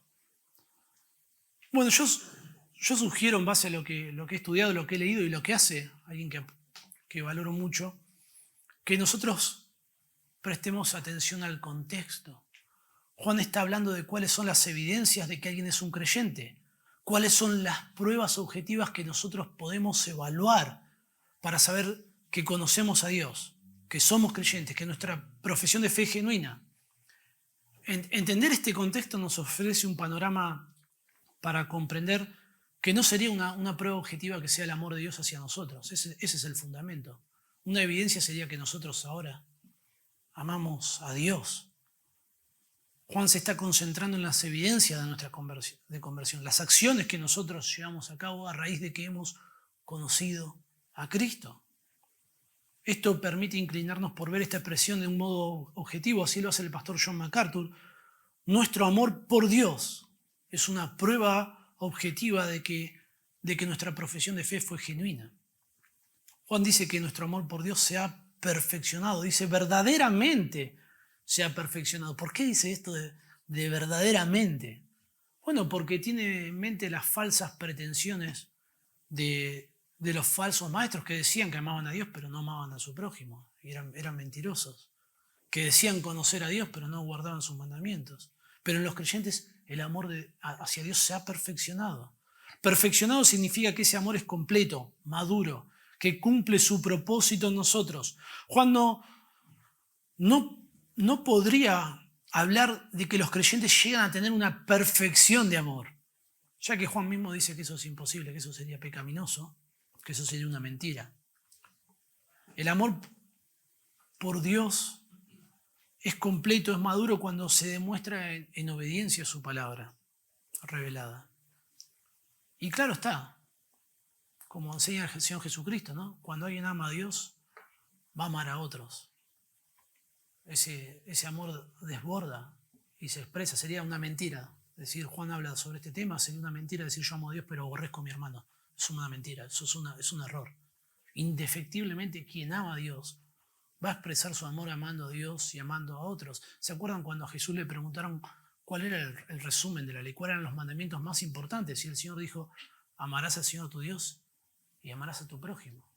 Bueno, yo sugiero, en base a lo que he estudiado, lo que he leído y lo que hace alguien que valoro mucho, que nosotros prestemos atención al contexto. Juan está hablando de cuáles son las evidencias de que alguien es un creyente, cuáles son las pruebas objetivas que nosotros podemos evaluar para saber que conocemos a Dios, que somos creyentes, que nuestra profesión de fe es genuina. Entender este contexto nos ofrece un panorama para comprender que no sería una prueba objetiva que sea el amor de Dios hacia nosotros. Ese es el fundamento. Una evidencia sería que nosotros ahora amamos a Dios. Juan se está concentrando en las evidencias de nuestra conversión, las acciones que nosotros llevamos a cabo a raíz de que hemos conocido a Cristo. Esto permite inclinarnos por ver esta expresión de un modo objetivo, así lo hace el pastor John MacArthur. Nuestro amor por Dios es una prueba objetiva de que nuestra profesión de fe fue genuina. Juan dice que nuestro amor por Dios se ha perfeccionado, dice verdaderamente se ha perfeccionado. ¿Por qué dice esto de verdaderamente? Bueno, porque tiene en mente las falsas pretensiones de los falsos maestros que decían que amaban a Dios pero no amaban a su prójimo, eran mentirosos, que decían conocer a Dios pero no guardaban sus mandamientos. Pero en los creyentes el amor hacia Dios se ha perfeccionado. Perfeccionado significa que ese amor es completo, maduro, que cumple su propósito en nosotros. Juan no podría hablar de que los creyentes llegan a tener una perfección de amor, ya que Juan mismo dice que eso es imposible, que eso sería pecaminoso, que eso sería una mentira. El amor por Dios es completo, es maduro cuando se demuestra en obediencia a su palabra revelada. Y claro está, como enseña el Señor Jesucristo, ¿no? Cuando alguien ama a Dios, va a amar a otros. Ese amor desborda y se expresa. Sería una mentira decir, Juan habla sobre este tema, sería una mentira decir yo amo a Dios pero aborrezco a mi hermano. Es una mentira, eso es un error. Indefectiblemente quien ama a Dios va a expresar su amor amando a Dios y amando a otros. ¿Se acuerdan cuando a Jesús le preguntaron ¿Cuál era el resumen de la ley? ¿Cuáles eran los mandamientos más importantes? Y el Señor dijo, amarás al Señor tu Dios y amarás a tu prójimo.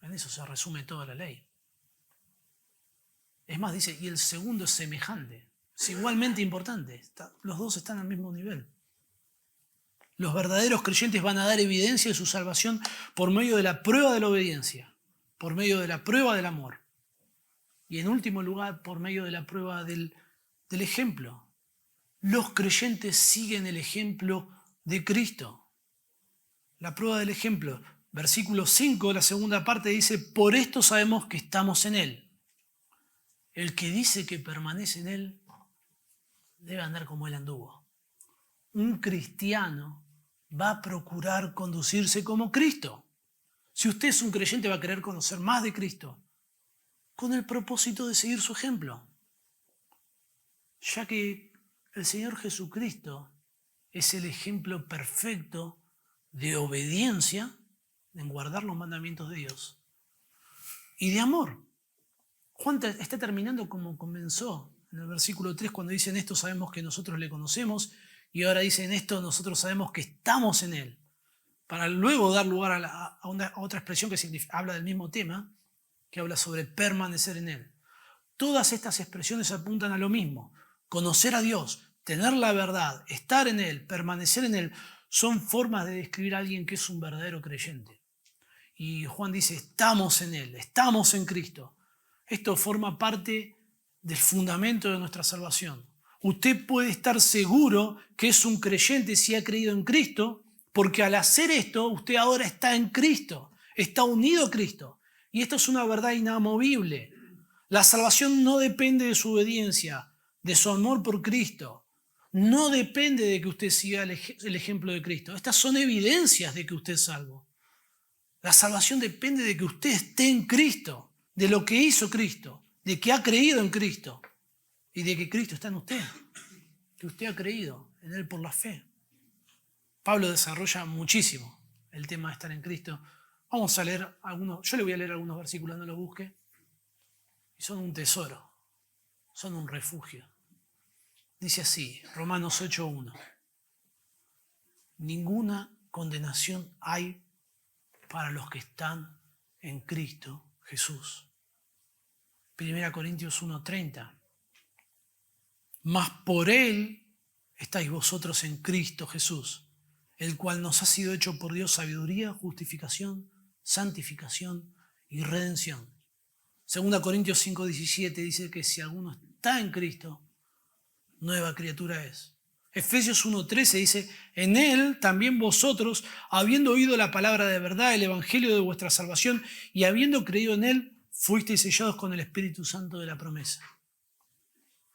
En eso se resume toda la ley. Es más, dice, y el segundo es semejante. Es igualmente importante. Los dos están al mismo nivel. Los verdaderos creyentes van a dar evidencia de su salvación por medio de la prueba de la obediencia, por medio de la prueba del amor. Y en último lugar, por medio de la prueba del ejemplo. Los creyentes siguen el ejemplo de Cristo. La prueba del ejemplo. Versículo 5, la segunda parte dice, por esto sabemos que estamos en Él. El que dice que permanece en Él debe andar como Él anduvo. Un cristiano va a procurar conducirse como Cristo. Si usted es un creyente, va a querer conocer más de Cristo con el propósito de seguir su ejemplo. Ya que el Señor Jesucristo es el ejemplo perfecto de obediencia, en guardar los mandamientos de Dios, y de amor. Juan está terminando como comenzó en el versículo 3 cuando dice en esto sabemos que nosotros le conocemos y ahora dice en esto nosotros sabemos que estamos en Él. Para luego dar lugar a otra expresión que habla del mismo tema, que habla sobre permanecer en Él. Todas estas expresiones apuntan a lo mismo. Conocer a Dios, tener la verdad, estar en Él, permanecer en Él, son formas de describir a alguien que es un verdadero creyente. Y Juan dice, estamos en Él, estamos en Cristo. Esto forma parte del fundamento de nuestra salvación. Usted puede estar seguro que es un creyente si ha creído en Cristo, porque al hacer esto, usted ahora está en Cristo, está unido a Cristo. Y esto es una verdad inamovible. La salvación no depende de su obediencia, de su amor por Cristo. No depende de que usted siga el ejemplo de Cristo. Estas son evidencias de que usted es salvo. La salvación depende de que usted esté en Cristo, de lo que hizo Cristo, de que ha creído en Cristo y de que Cristo está en usted, que usted ha creído en Él por la fe. Pablo desarrolla muchísimo el tema de estar en Cristo. Vamos a leer algunos, yo le voy a leer algunos versículos, no los busque. Y son un tesoro, son un refugio. Dice así, Romanos 8:1. Ninguna condenación hay para los que están en Cristo Jesús. 1 Corintios 1:30. Mas por Él estáis vosotros en Cristo Jesús, el cual nos ha sido hecho por Dios sabiduría, justificación, santificación y redención. 2 Corintios 5:17 dice que si alguno está en Cristo, nueva criatura es. Efesios 1:13 dice, en Él también vosotros, habiendo oído la palabra de verdad, el evangelio de vuestra salvación, y habiendo creído en Él, fuisteis sellados con el Espíritu Santo de la promesa.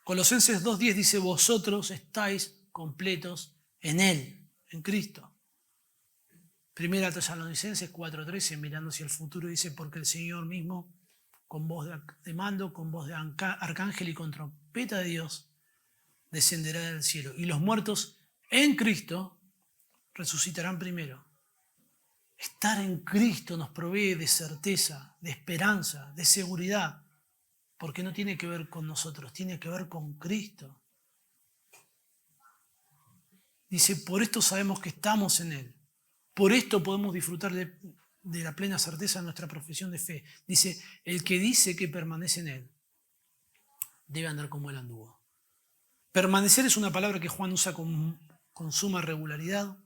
Colosenses 2:10 dice, vosotros estáis completos en Él, en Cristo. Primera Tesalonicenses 4:13, mirando hacia el futuro, dice, porque el Señor mismo, con voz de mando, con voz de arcángel y con trompeta de Dios, descenderá del cielo. Y los muertos en Cristo resucitarán primero. Estar en Cristo nos provee de certeza, de esperanza, de seguridad, porque no tiene que ver con nosotros, tiene que ver con Cristo. Dice, por esto sabemos que estamos en Él. Por esto podemos disfrutar de la plena certeza de nuestra profesión de fe. Dice, el que dice que permanece en Él debe andar como Él anduvo. Permanecer es una palabra que Juan usa con suma regularidad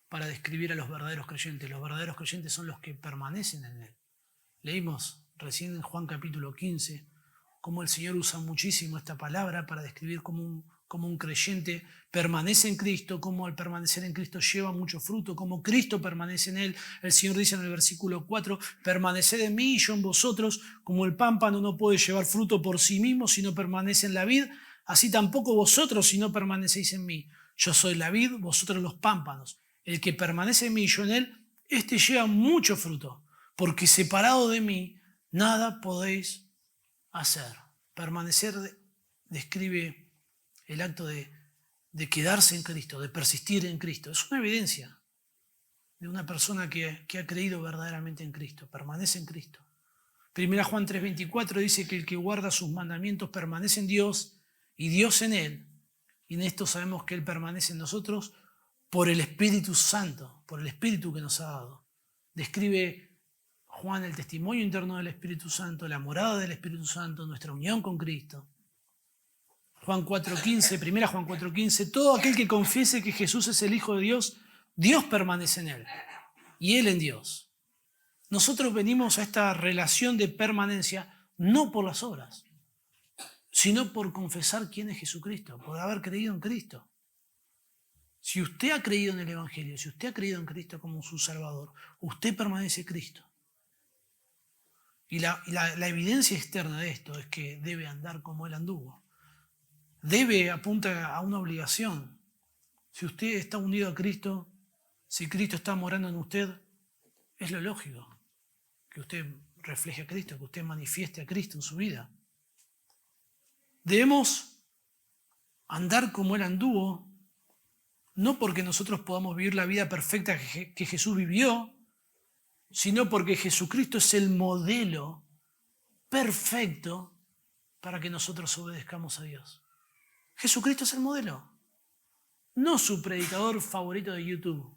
para describir a los verdaderos creyentes. Los verdaderos creyentes son los que permanecen en Él. Leímos recién en Juan capítulo 15 cómo el Señor usa muchísimo esta palabra para describir cómo un creyente permanece en Cristo, cómo al permanecer en Cristo lleva mucho fruto, cómo Cristo permanece en Él. El Señor dice en el versículo 4, permaneced en mí y yo en vosotros, como el pámpano no puede llevar fruto por sí mismo si no permanece en la vid, así tampoco vosotros si no permanecéis en mí. Yo soy la vid, vosotros los pámpanos. El que permanece en mí y yo en él, este lleva mucho fruto, porque separado de mí nada podéis hacer. Permanecer describe el acto de quedarse en Cristo, de persistir en Cristo. Es una evidencia de una persona que ha creído verdaderamente en Cristo, permanece en Cristo. 1 Juan 3:24 dice que el que guarda sus mandamientos permanece en Dios y Dios en él. Y en esto sabemos que Él permanece en nosotros por el Espíritu Santo, por el Espíritu que nos ha dado. Describe Juan el testimonio interno del Espíritu Santo, la morada del Espíritu Santo, nuestra unión con Cristo. Juan 4:15, primera Juan 4:15, todo aquel que confiese que Jesús es el Hijo de Dios, Dios permanece en Él y Él en Dios. Nosotros venimos a esta relación de permanencia no por las obras, sino por confesar quién es Jesucristo, por haber creído en Cristo. Si usted ha creído en el Evangelio, si usted ha creído en Cristo como su Salvador, usted permanece en Cristo. Y la evidencia externa de esto es que debe andar como Él anduvo. Debe apunta a una obligación. Si usted está unido a Cristo, si Cristo está morando en usted, es lo lógico que usted refleje a Cristo, que usted manifieste a Cristo en su vida. Debemos andar como Él anduvo, no porque nosotros podamos vivir la vida perfecta que Jesús vivió, sino porque Jesucristo es el modelo perfecto para que nosotros obedezcamos a Dios. Jesucristo es el modelo, no su predicador favorito de YouTube.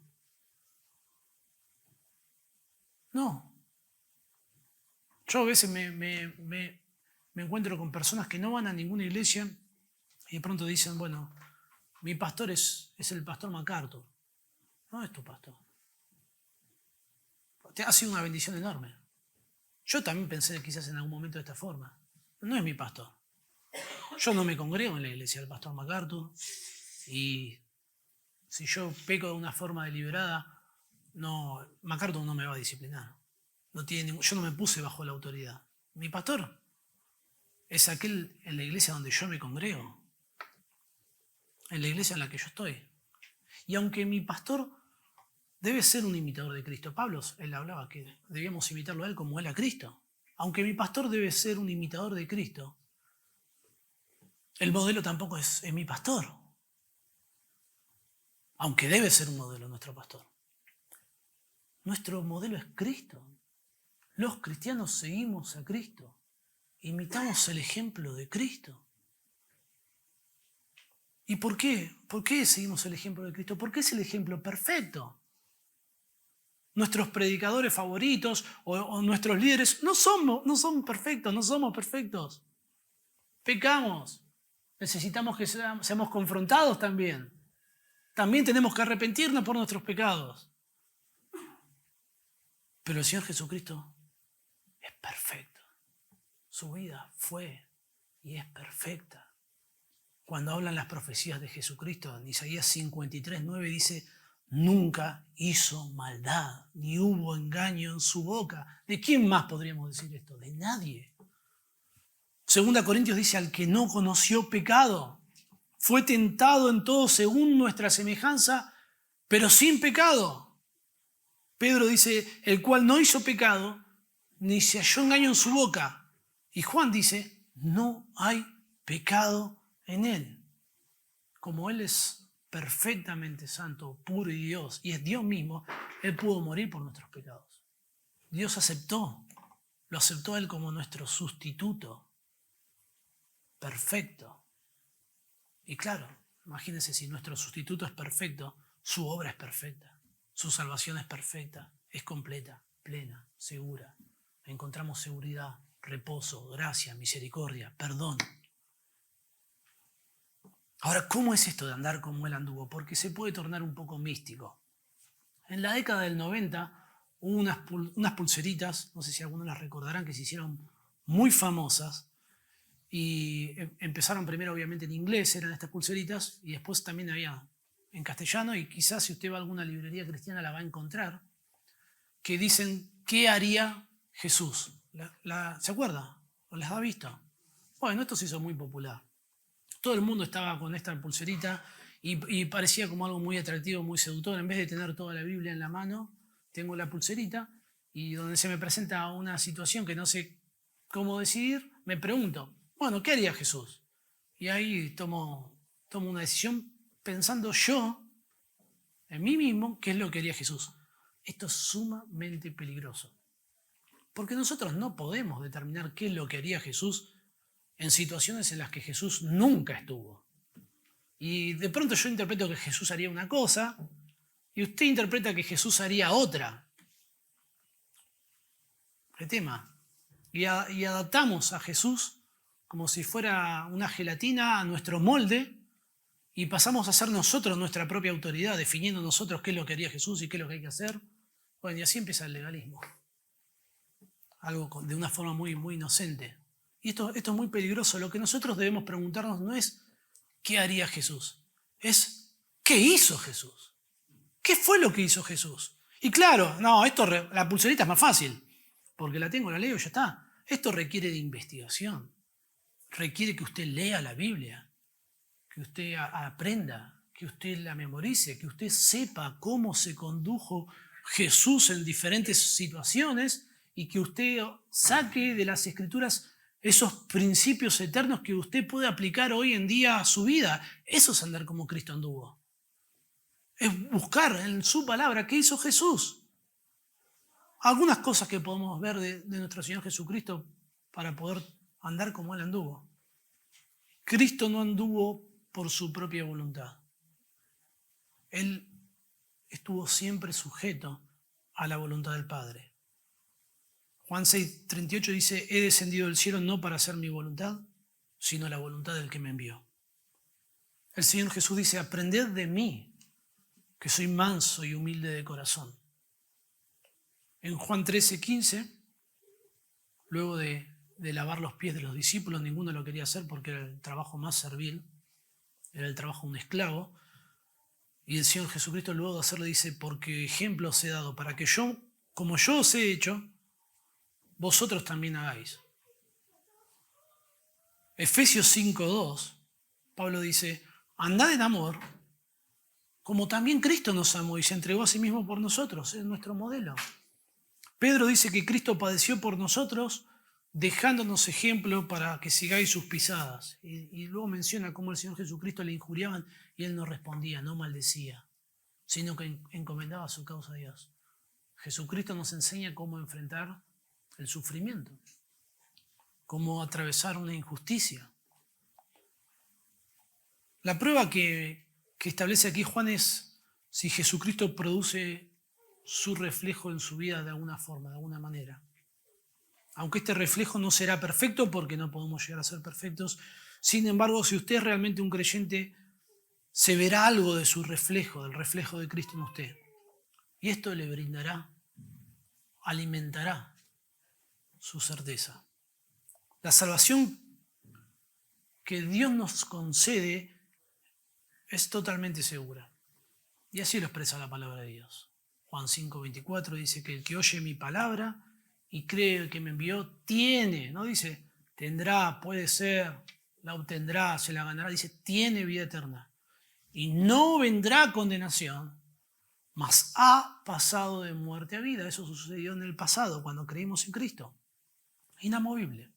No. Yo a veces me encuentro con personas que no van a ninguna iglesia y de pronto dicen, bueno, mi pastor es el pastor MacArthur. No es tu pastor. Te ha sido una bendición enorme. Yo también pensé quizás en algún momento de esta forma. No es mi pastor. Yo no me congrego en la iglesia del pastor MacArthur y si yo peco de una forma deliberada, MacArthur no me va a disciplinar. Yo no me puse bajo la autoridad. Mi pastor es aquel en la iglesia donde yo me congrego, en la iglesia en la que yo estoy. Y aunque mi pastor debe ser un imitador de Cristo, Pablo, él hablaba que debíamos imitarlo a él como él a Cristo. Aunque mi pastor debe ser un imitador de Cristo, el modelo tampoco es mi pastor. Aunque debe ser un modelo nuestro pastor. Nuestro modelo es Cristo. Los cristianos seguimos a Cristo. Imitamos el ejemplo de Cristo. ¿Y por qué? ¿Por qué seguimos el ejemplo de Cristo? Porque es el ejemplo perfecto. Nuestros predicadores favoritos o nuestros líderes no son perfectos, no somos perfectos. Pecamos. Necesitamos que seamos confrontados también. También tenemos que arrepentirnos por nuestros pecados. Pero el Señor Jesucristo es perfecto. Su vida fue y es perfecta. Cuando hablan las profecías de Jesucristo, en Isaías 53:9 dice, nunca hizo maldad, ni hubo engaño en su boca. ¿De quién más podríamos decir esto? De nadie. 2 Corintios dice, al que no conoció pecado, fue tentado en todo según nuestra semejanza, pero sin pecado. Pedro dice, el cual no hizo pecado, ni se halló engaño en su boca. Y Juan dice, no hay pecado en él. Como él es perfectamente santo, puro y Dios, y es Dios mismo, él pudo morir por nuestros pecados. Dios lo aceptó a él como nuestro sustituto. Perfecto. Y claro, imagínense si nuestro sustituto es perfecto, su obra es perfecta, su salvación es perfecta, es completa, plena, segura. Encontramos seguridad, reposo, gracia, misericordia, perdón. Ahora, ¿cómo es esto de andar como él anduvo? Porque se puede tornar un poco místico. En la década del 90 hubo unas pulseritas, no sé si algunos las recordarán, que se hicieron muy famosas. Y empezaron primero obviamente en inglés, eran estas pulseritas, y después también había en castellano, y quizás si usted va a alguna librería cristiana la va a encontrar, que dicen, ¿qué haría Jesús? ¿Se acuerda? ¿O las ha visto? Bueno, esto se hizo muy popular. Todo el mundo estaba con esta pulserita y parecía como algo muy atractivo, muy seductor. En vez de tener toda la Biblia en la mano, tengo la pulserita, y donde se me presenta una situación que no sé cómo decidir, me pregunto, bueno, ¿qué haría Jesús? Y ahí tomo una decisión pensando yo, en mí mismo, qué es lo que haría Jesús. Esto es sumamente peligroso. Porque nosotros no podemos determinar qué es lo que haría Jesús en situaciones en las que Jesús nunca estuvo. Y de pronto yo interpreto que Jesús haría una cosa y usted interpreta que Jesús haría otra. ¿Qué tema? Y adaptamos a Jesús como si fuera una gelatina a nuestro molde y pasamos a ser nosotros nuestra propia autoridad, definiendo nosotros qué es lo que haría Jesús y qué es lo que hay que hacer. Bueno, y así empieza el legalismo. Algo de una forma muy, muy inocente. Y esto es muy peligroso. Lo que nosotros debemos preguntarnos no es ¿qué haría Jesús? Es ¿qué hizo Jesús? ¿Qué fue lo que hizo Jesús? Y claro, no, la pulserita es más fácil, porque la tengo, la leo y ya está. Esto requiere de investigación. Requiere que usted lea la Biblia, que usted aprenda, que usted la memorice, que usted sepa cómo se condujo Jesús en diferentes situaciones y que usted saque de las Escrituras esos principios eternos que usted puede aplicar hoy en día a su vida. Eso es andar como Cristo anduvo. Es buscar en su palabra qué hizo Jesús. Algunas cosas que podemos ver de nuestro Señor Jesucristo para poder andar como Él anduvo. Cristo no anduvo por su propia voluntad. Él estuvo siempre sujeto a la voluntad del Padre. Juan 6:38 dice, he descendido del cielo no para hacer mi voluntad, sino la voluntad del que me envió. El Señor Jesús dice, aprended de mí, que soy manso y humilde de corazón. En Juan 13:15, luego de lavar los pies de los discípulos, ninguno lo quería hacer porque era el trabajo más servil, era el trabajo de un esclavo, y el Señor Jesucristo luego de hacerlo dice, porque ejemplo os he dado, para que yo, como yo os he hecho, vosotros también hagáis. Efesios 5:2, Pablo dice, andad en amor, como también Cristo nos amó y se entregó a sí mismo por nosotros, es nuestro modelo. Pedro dice que Cristo padeció por nosotros, dejándonos ejemplo para que sigáis sus pisadas. Y luego menciona cómo el Señor Jesucristo le injuriaban y Él no respondía, no maldecía, sino que encomendaba su causa a Dios. Jesucristo nos enseña cómo enfrentar el sufrimiento, cómo atravesar una injusticia. La prueba que establece aquí Juan es si Jesucristo produce su reflejo en su vida de alguna forma, de alguna manera. Aunque este reflejo no será perfecto porque no podemos llegar a ser perfectos, sin embargo, si usted es realmente un creyente, se verá algo de su reflejo, del reflejo de Cristo en usted. Y esto le brindará, alimentará su certeza. La salvación que Dios nos concede es totalmente segura. Y así lo expresa la palabra de Dios. Juan 5:24 dice que el que oye mi palabra y cree el que me envió, tiene, no dice tendrá, puede ser, la obtendrá, se la ganará, dice tiene vida eterna. Y no vendrá condenación, mas ha pasado de muerte a vida. Eso sucedió en el pasado, cuando creímos en Cristo. Inamovible.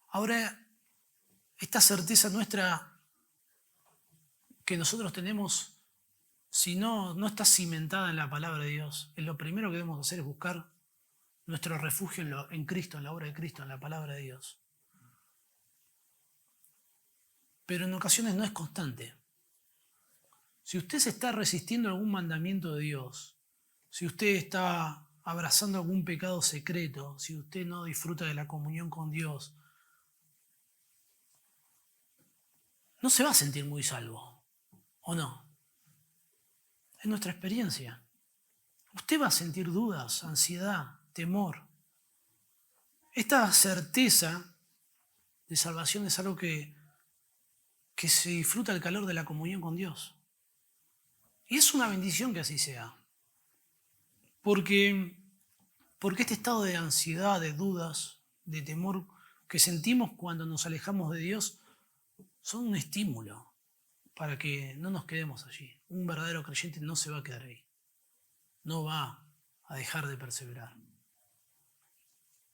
Ahora, esta certeza nuestra que nosotros tenemos, si no está cimentada en la palabra de Dios, lo primero que debemos hacer es buscar nuestro refugio en Cristo, en la obra de Cristo, en la palabra de Dios. Pero en ocasiones no es constante. Si usted se está resistiendo a algún mandamiento de Dios, si usted está abrazando algún pecado secreto, si usted no disfruta de la comunión con Dios, no se va a sentir muy salvo, ¿o no? Es nuestra experiencia. Usted va a sentir dudas, ansiedad, temor. Esta certeza de salvación es algo que se disfruta el calor de la comunión con Dios. Y es una bendición que así sea. Porque este estado de ansiedad, de dudas, de temor que sentimos cuando nos alejamos de Dios son un estímulo para que no nos quedemos allí. Un verdadero creyente no se va a quedar ahí. No va a dejar de perseverar.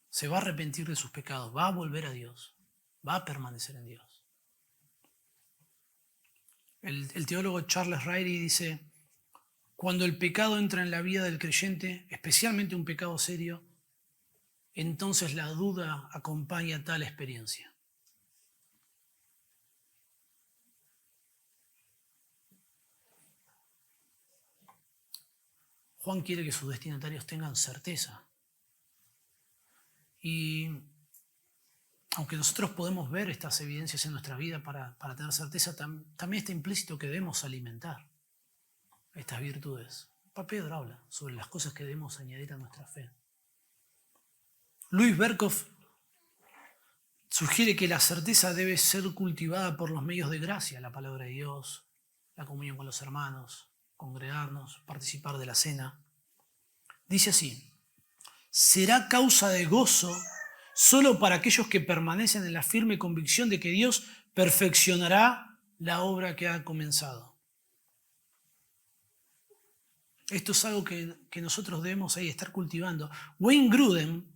Se va a arrepentir de sus pecados, va a volver a Dios, va a permanecer en Dios. El teólogo Charles Ryrie dice, cuando el pecado entra en la vida del creyente, especialmente un pecado serio, entonces la duda acompaña tal experiencia. Juan quiere que sus destinatarios tengan certeza. Y aunque nosotros podemos ver estas evidencias en nuestra vida para tener certeza, también está implícito que debemos alimentar estas virtudes. Pedro habla sobre las cosas que debemos añadir a nuestra fe. Louis Berkhoff sugiere que la certeza debe ser cultivada por los medios de gracia, la palabra de Dios, la comunión con los hermanos, congregarnos, participar de la cena. Dice así: será causa de gozo solo para aquellos que permanecen en la firme convicción de que Dios perfeccionará la obra que ha comenzado. Esto es algo que nosotros debemos ahí estar cultivando. Wayne Grudem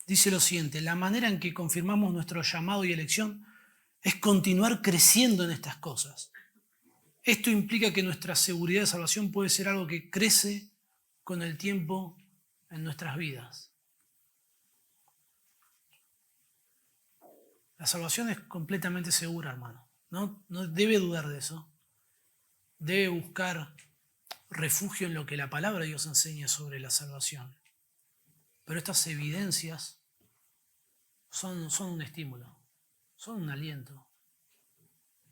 dice lo siguiente: la manera en que confirmamos nuestro llamado y elección es continuar creciendo en estas cosas. Esto implica que nuestra seguridad de salvación puede ser algo que crece con el tiempo en nuestras vidas. La salvación es completamente segura, hermano. No debe dudar de eso. Debe buscar refugio en lo que la palabra de Dios enseña sobre la salvación. Pero estas evidencias son un estímulo, son un aliento,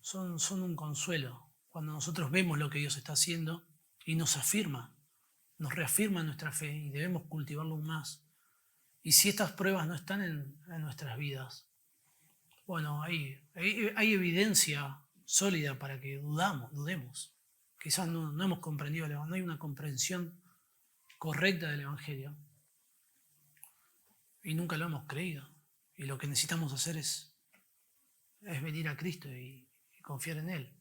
son un consuelo. Cuando nosotros vemos lo que Dios está haciendo y nos reafirma nuestra fe y debemos cultivarlo aún más. Y si estas pruebas no están en nuestras vidas, bueno, hay evidencia sólida para que dudemos. Quizás no hemos comprendido, no hay una comprensión correcta del Evangelio y nunca lo hemos creído. Y lo que necesitamos hacer es venir a Cristo y confiar en Él.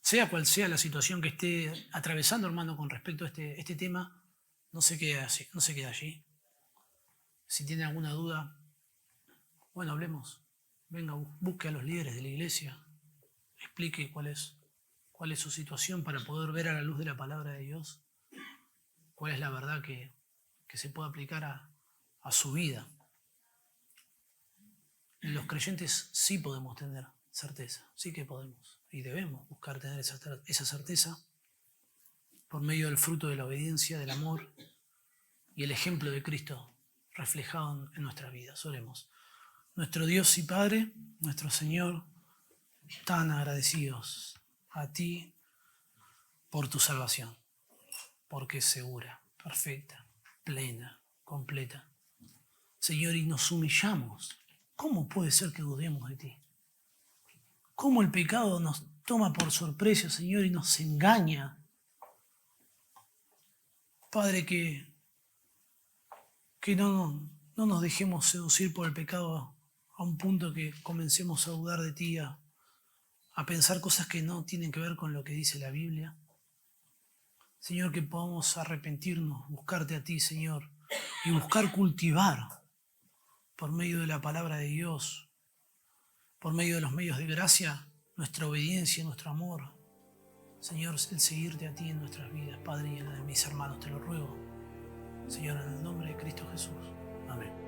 Sea cual sea la situación que esté atravesando, hermano, con respecto a este tema, no se quede allí. Si tiene alguna duda, bueno, hablemos. Venga, busque a los líderes de la iglesia, explique cuál es su situación para poder ver a la luz de la palabra de Dios cuál es la verdad que se puede aplicar a su vida. Los creyentes sí podemos tener certeza, sí que podemos y debemos buscar tener esa certeza por medio del fruto de la obediencia, del amor y el ejemplo de Cristo reflejado en nuestras vidas. Oremos. Nuestro Dios y Padre, nuestro Señor, tan agradecidos a ti por tu salvación, porque es segura, perfecta, plena, completa. Señor, y nos humillamos. ¿Cómo puede ser que dudemos de ti? ¿Cómo el pecado nos toma por sorpresa, Señor, y nos engaña? Padre, que no nos dejemos seducir por el pecado a un punto que comencemos a dudar de ti, a pensar cosas que no tienen que ver con lo que dice la Biblia. Señor, que podamos arrepentirnos, buscarte a ti, Señor, y buscar cultivar por medio de la palabra de Dios, por medio de los medios de gracia, nuestra obediencia, nuestro amor. Señor, el seguirte a ti en nuestras vidas, Padre, y en la de mis hermanos, te lo ruego. Señor, en el nombre de Cristo Jesús. Amén.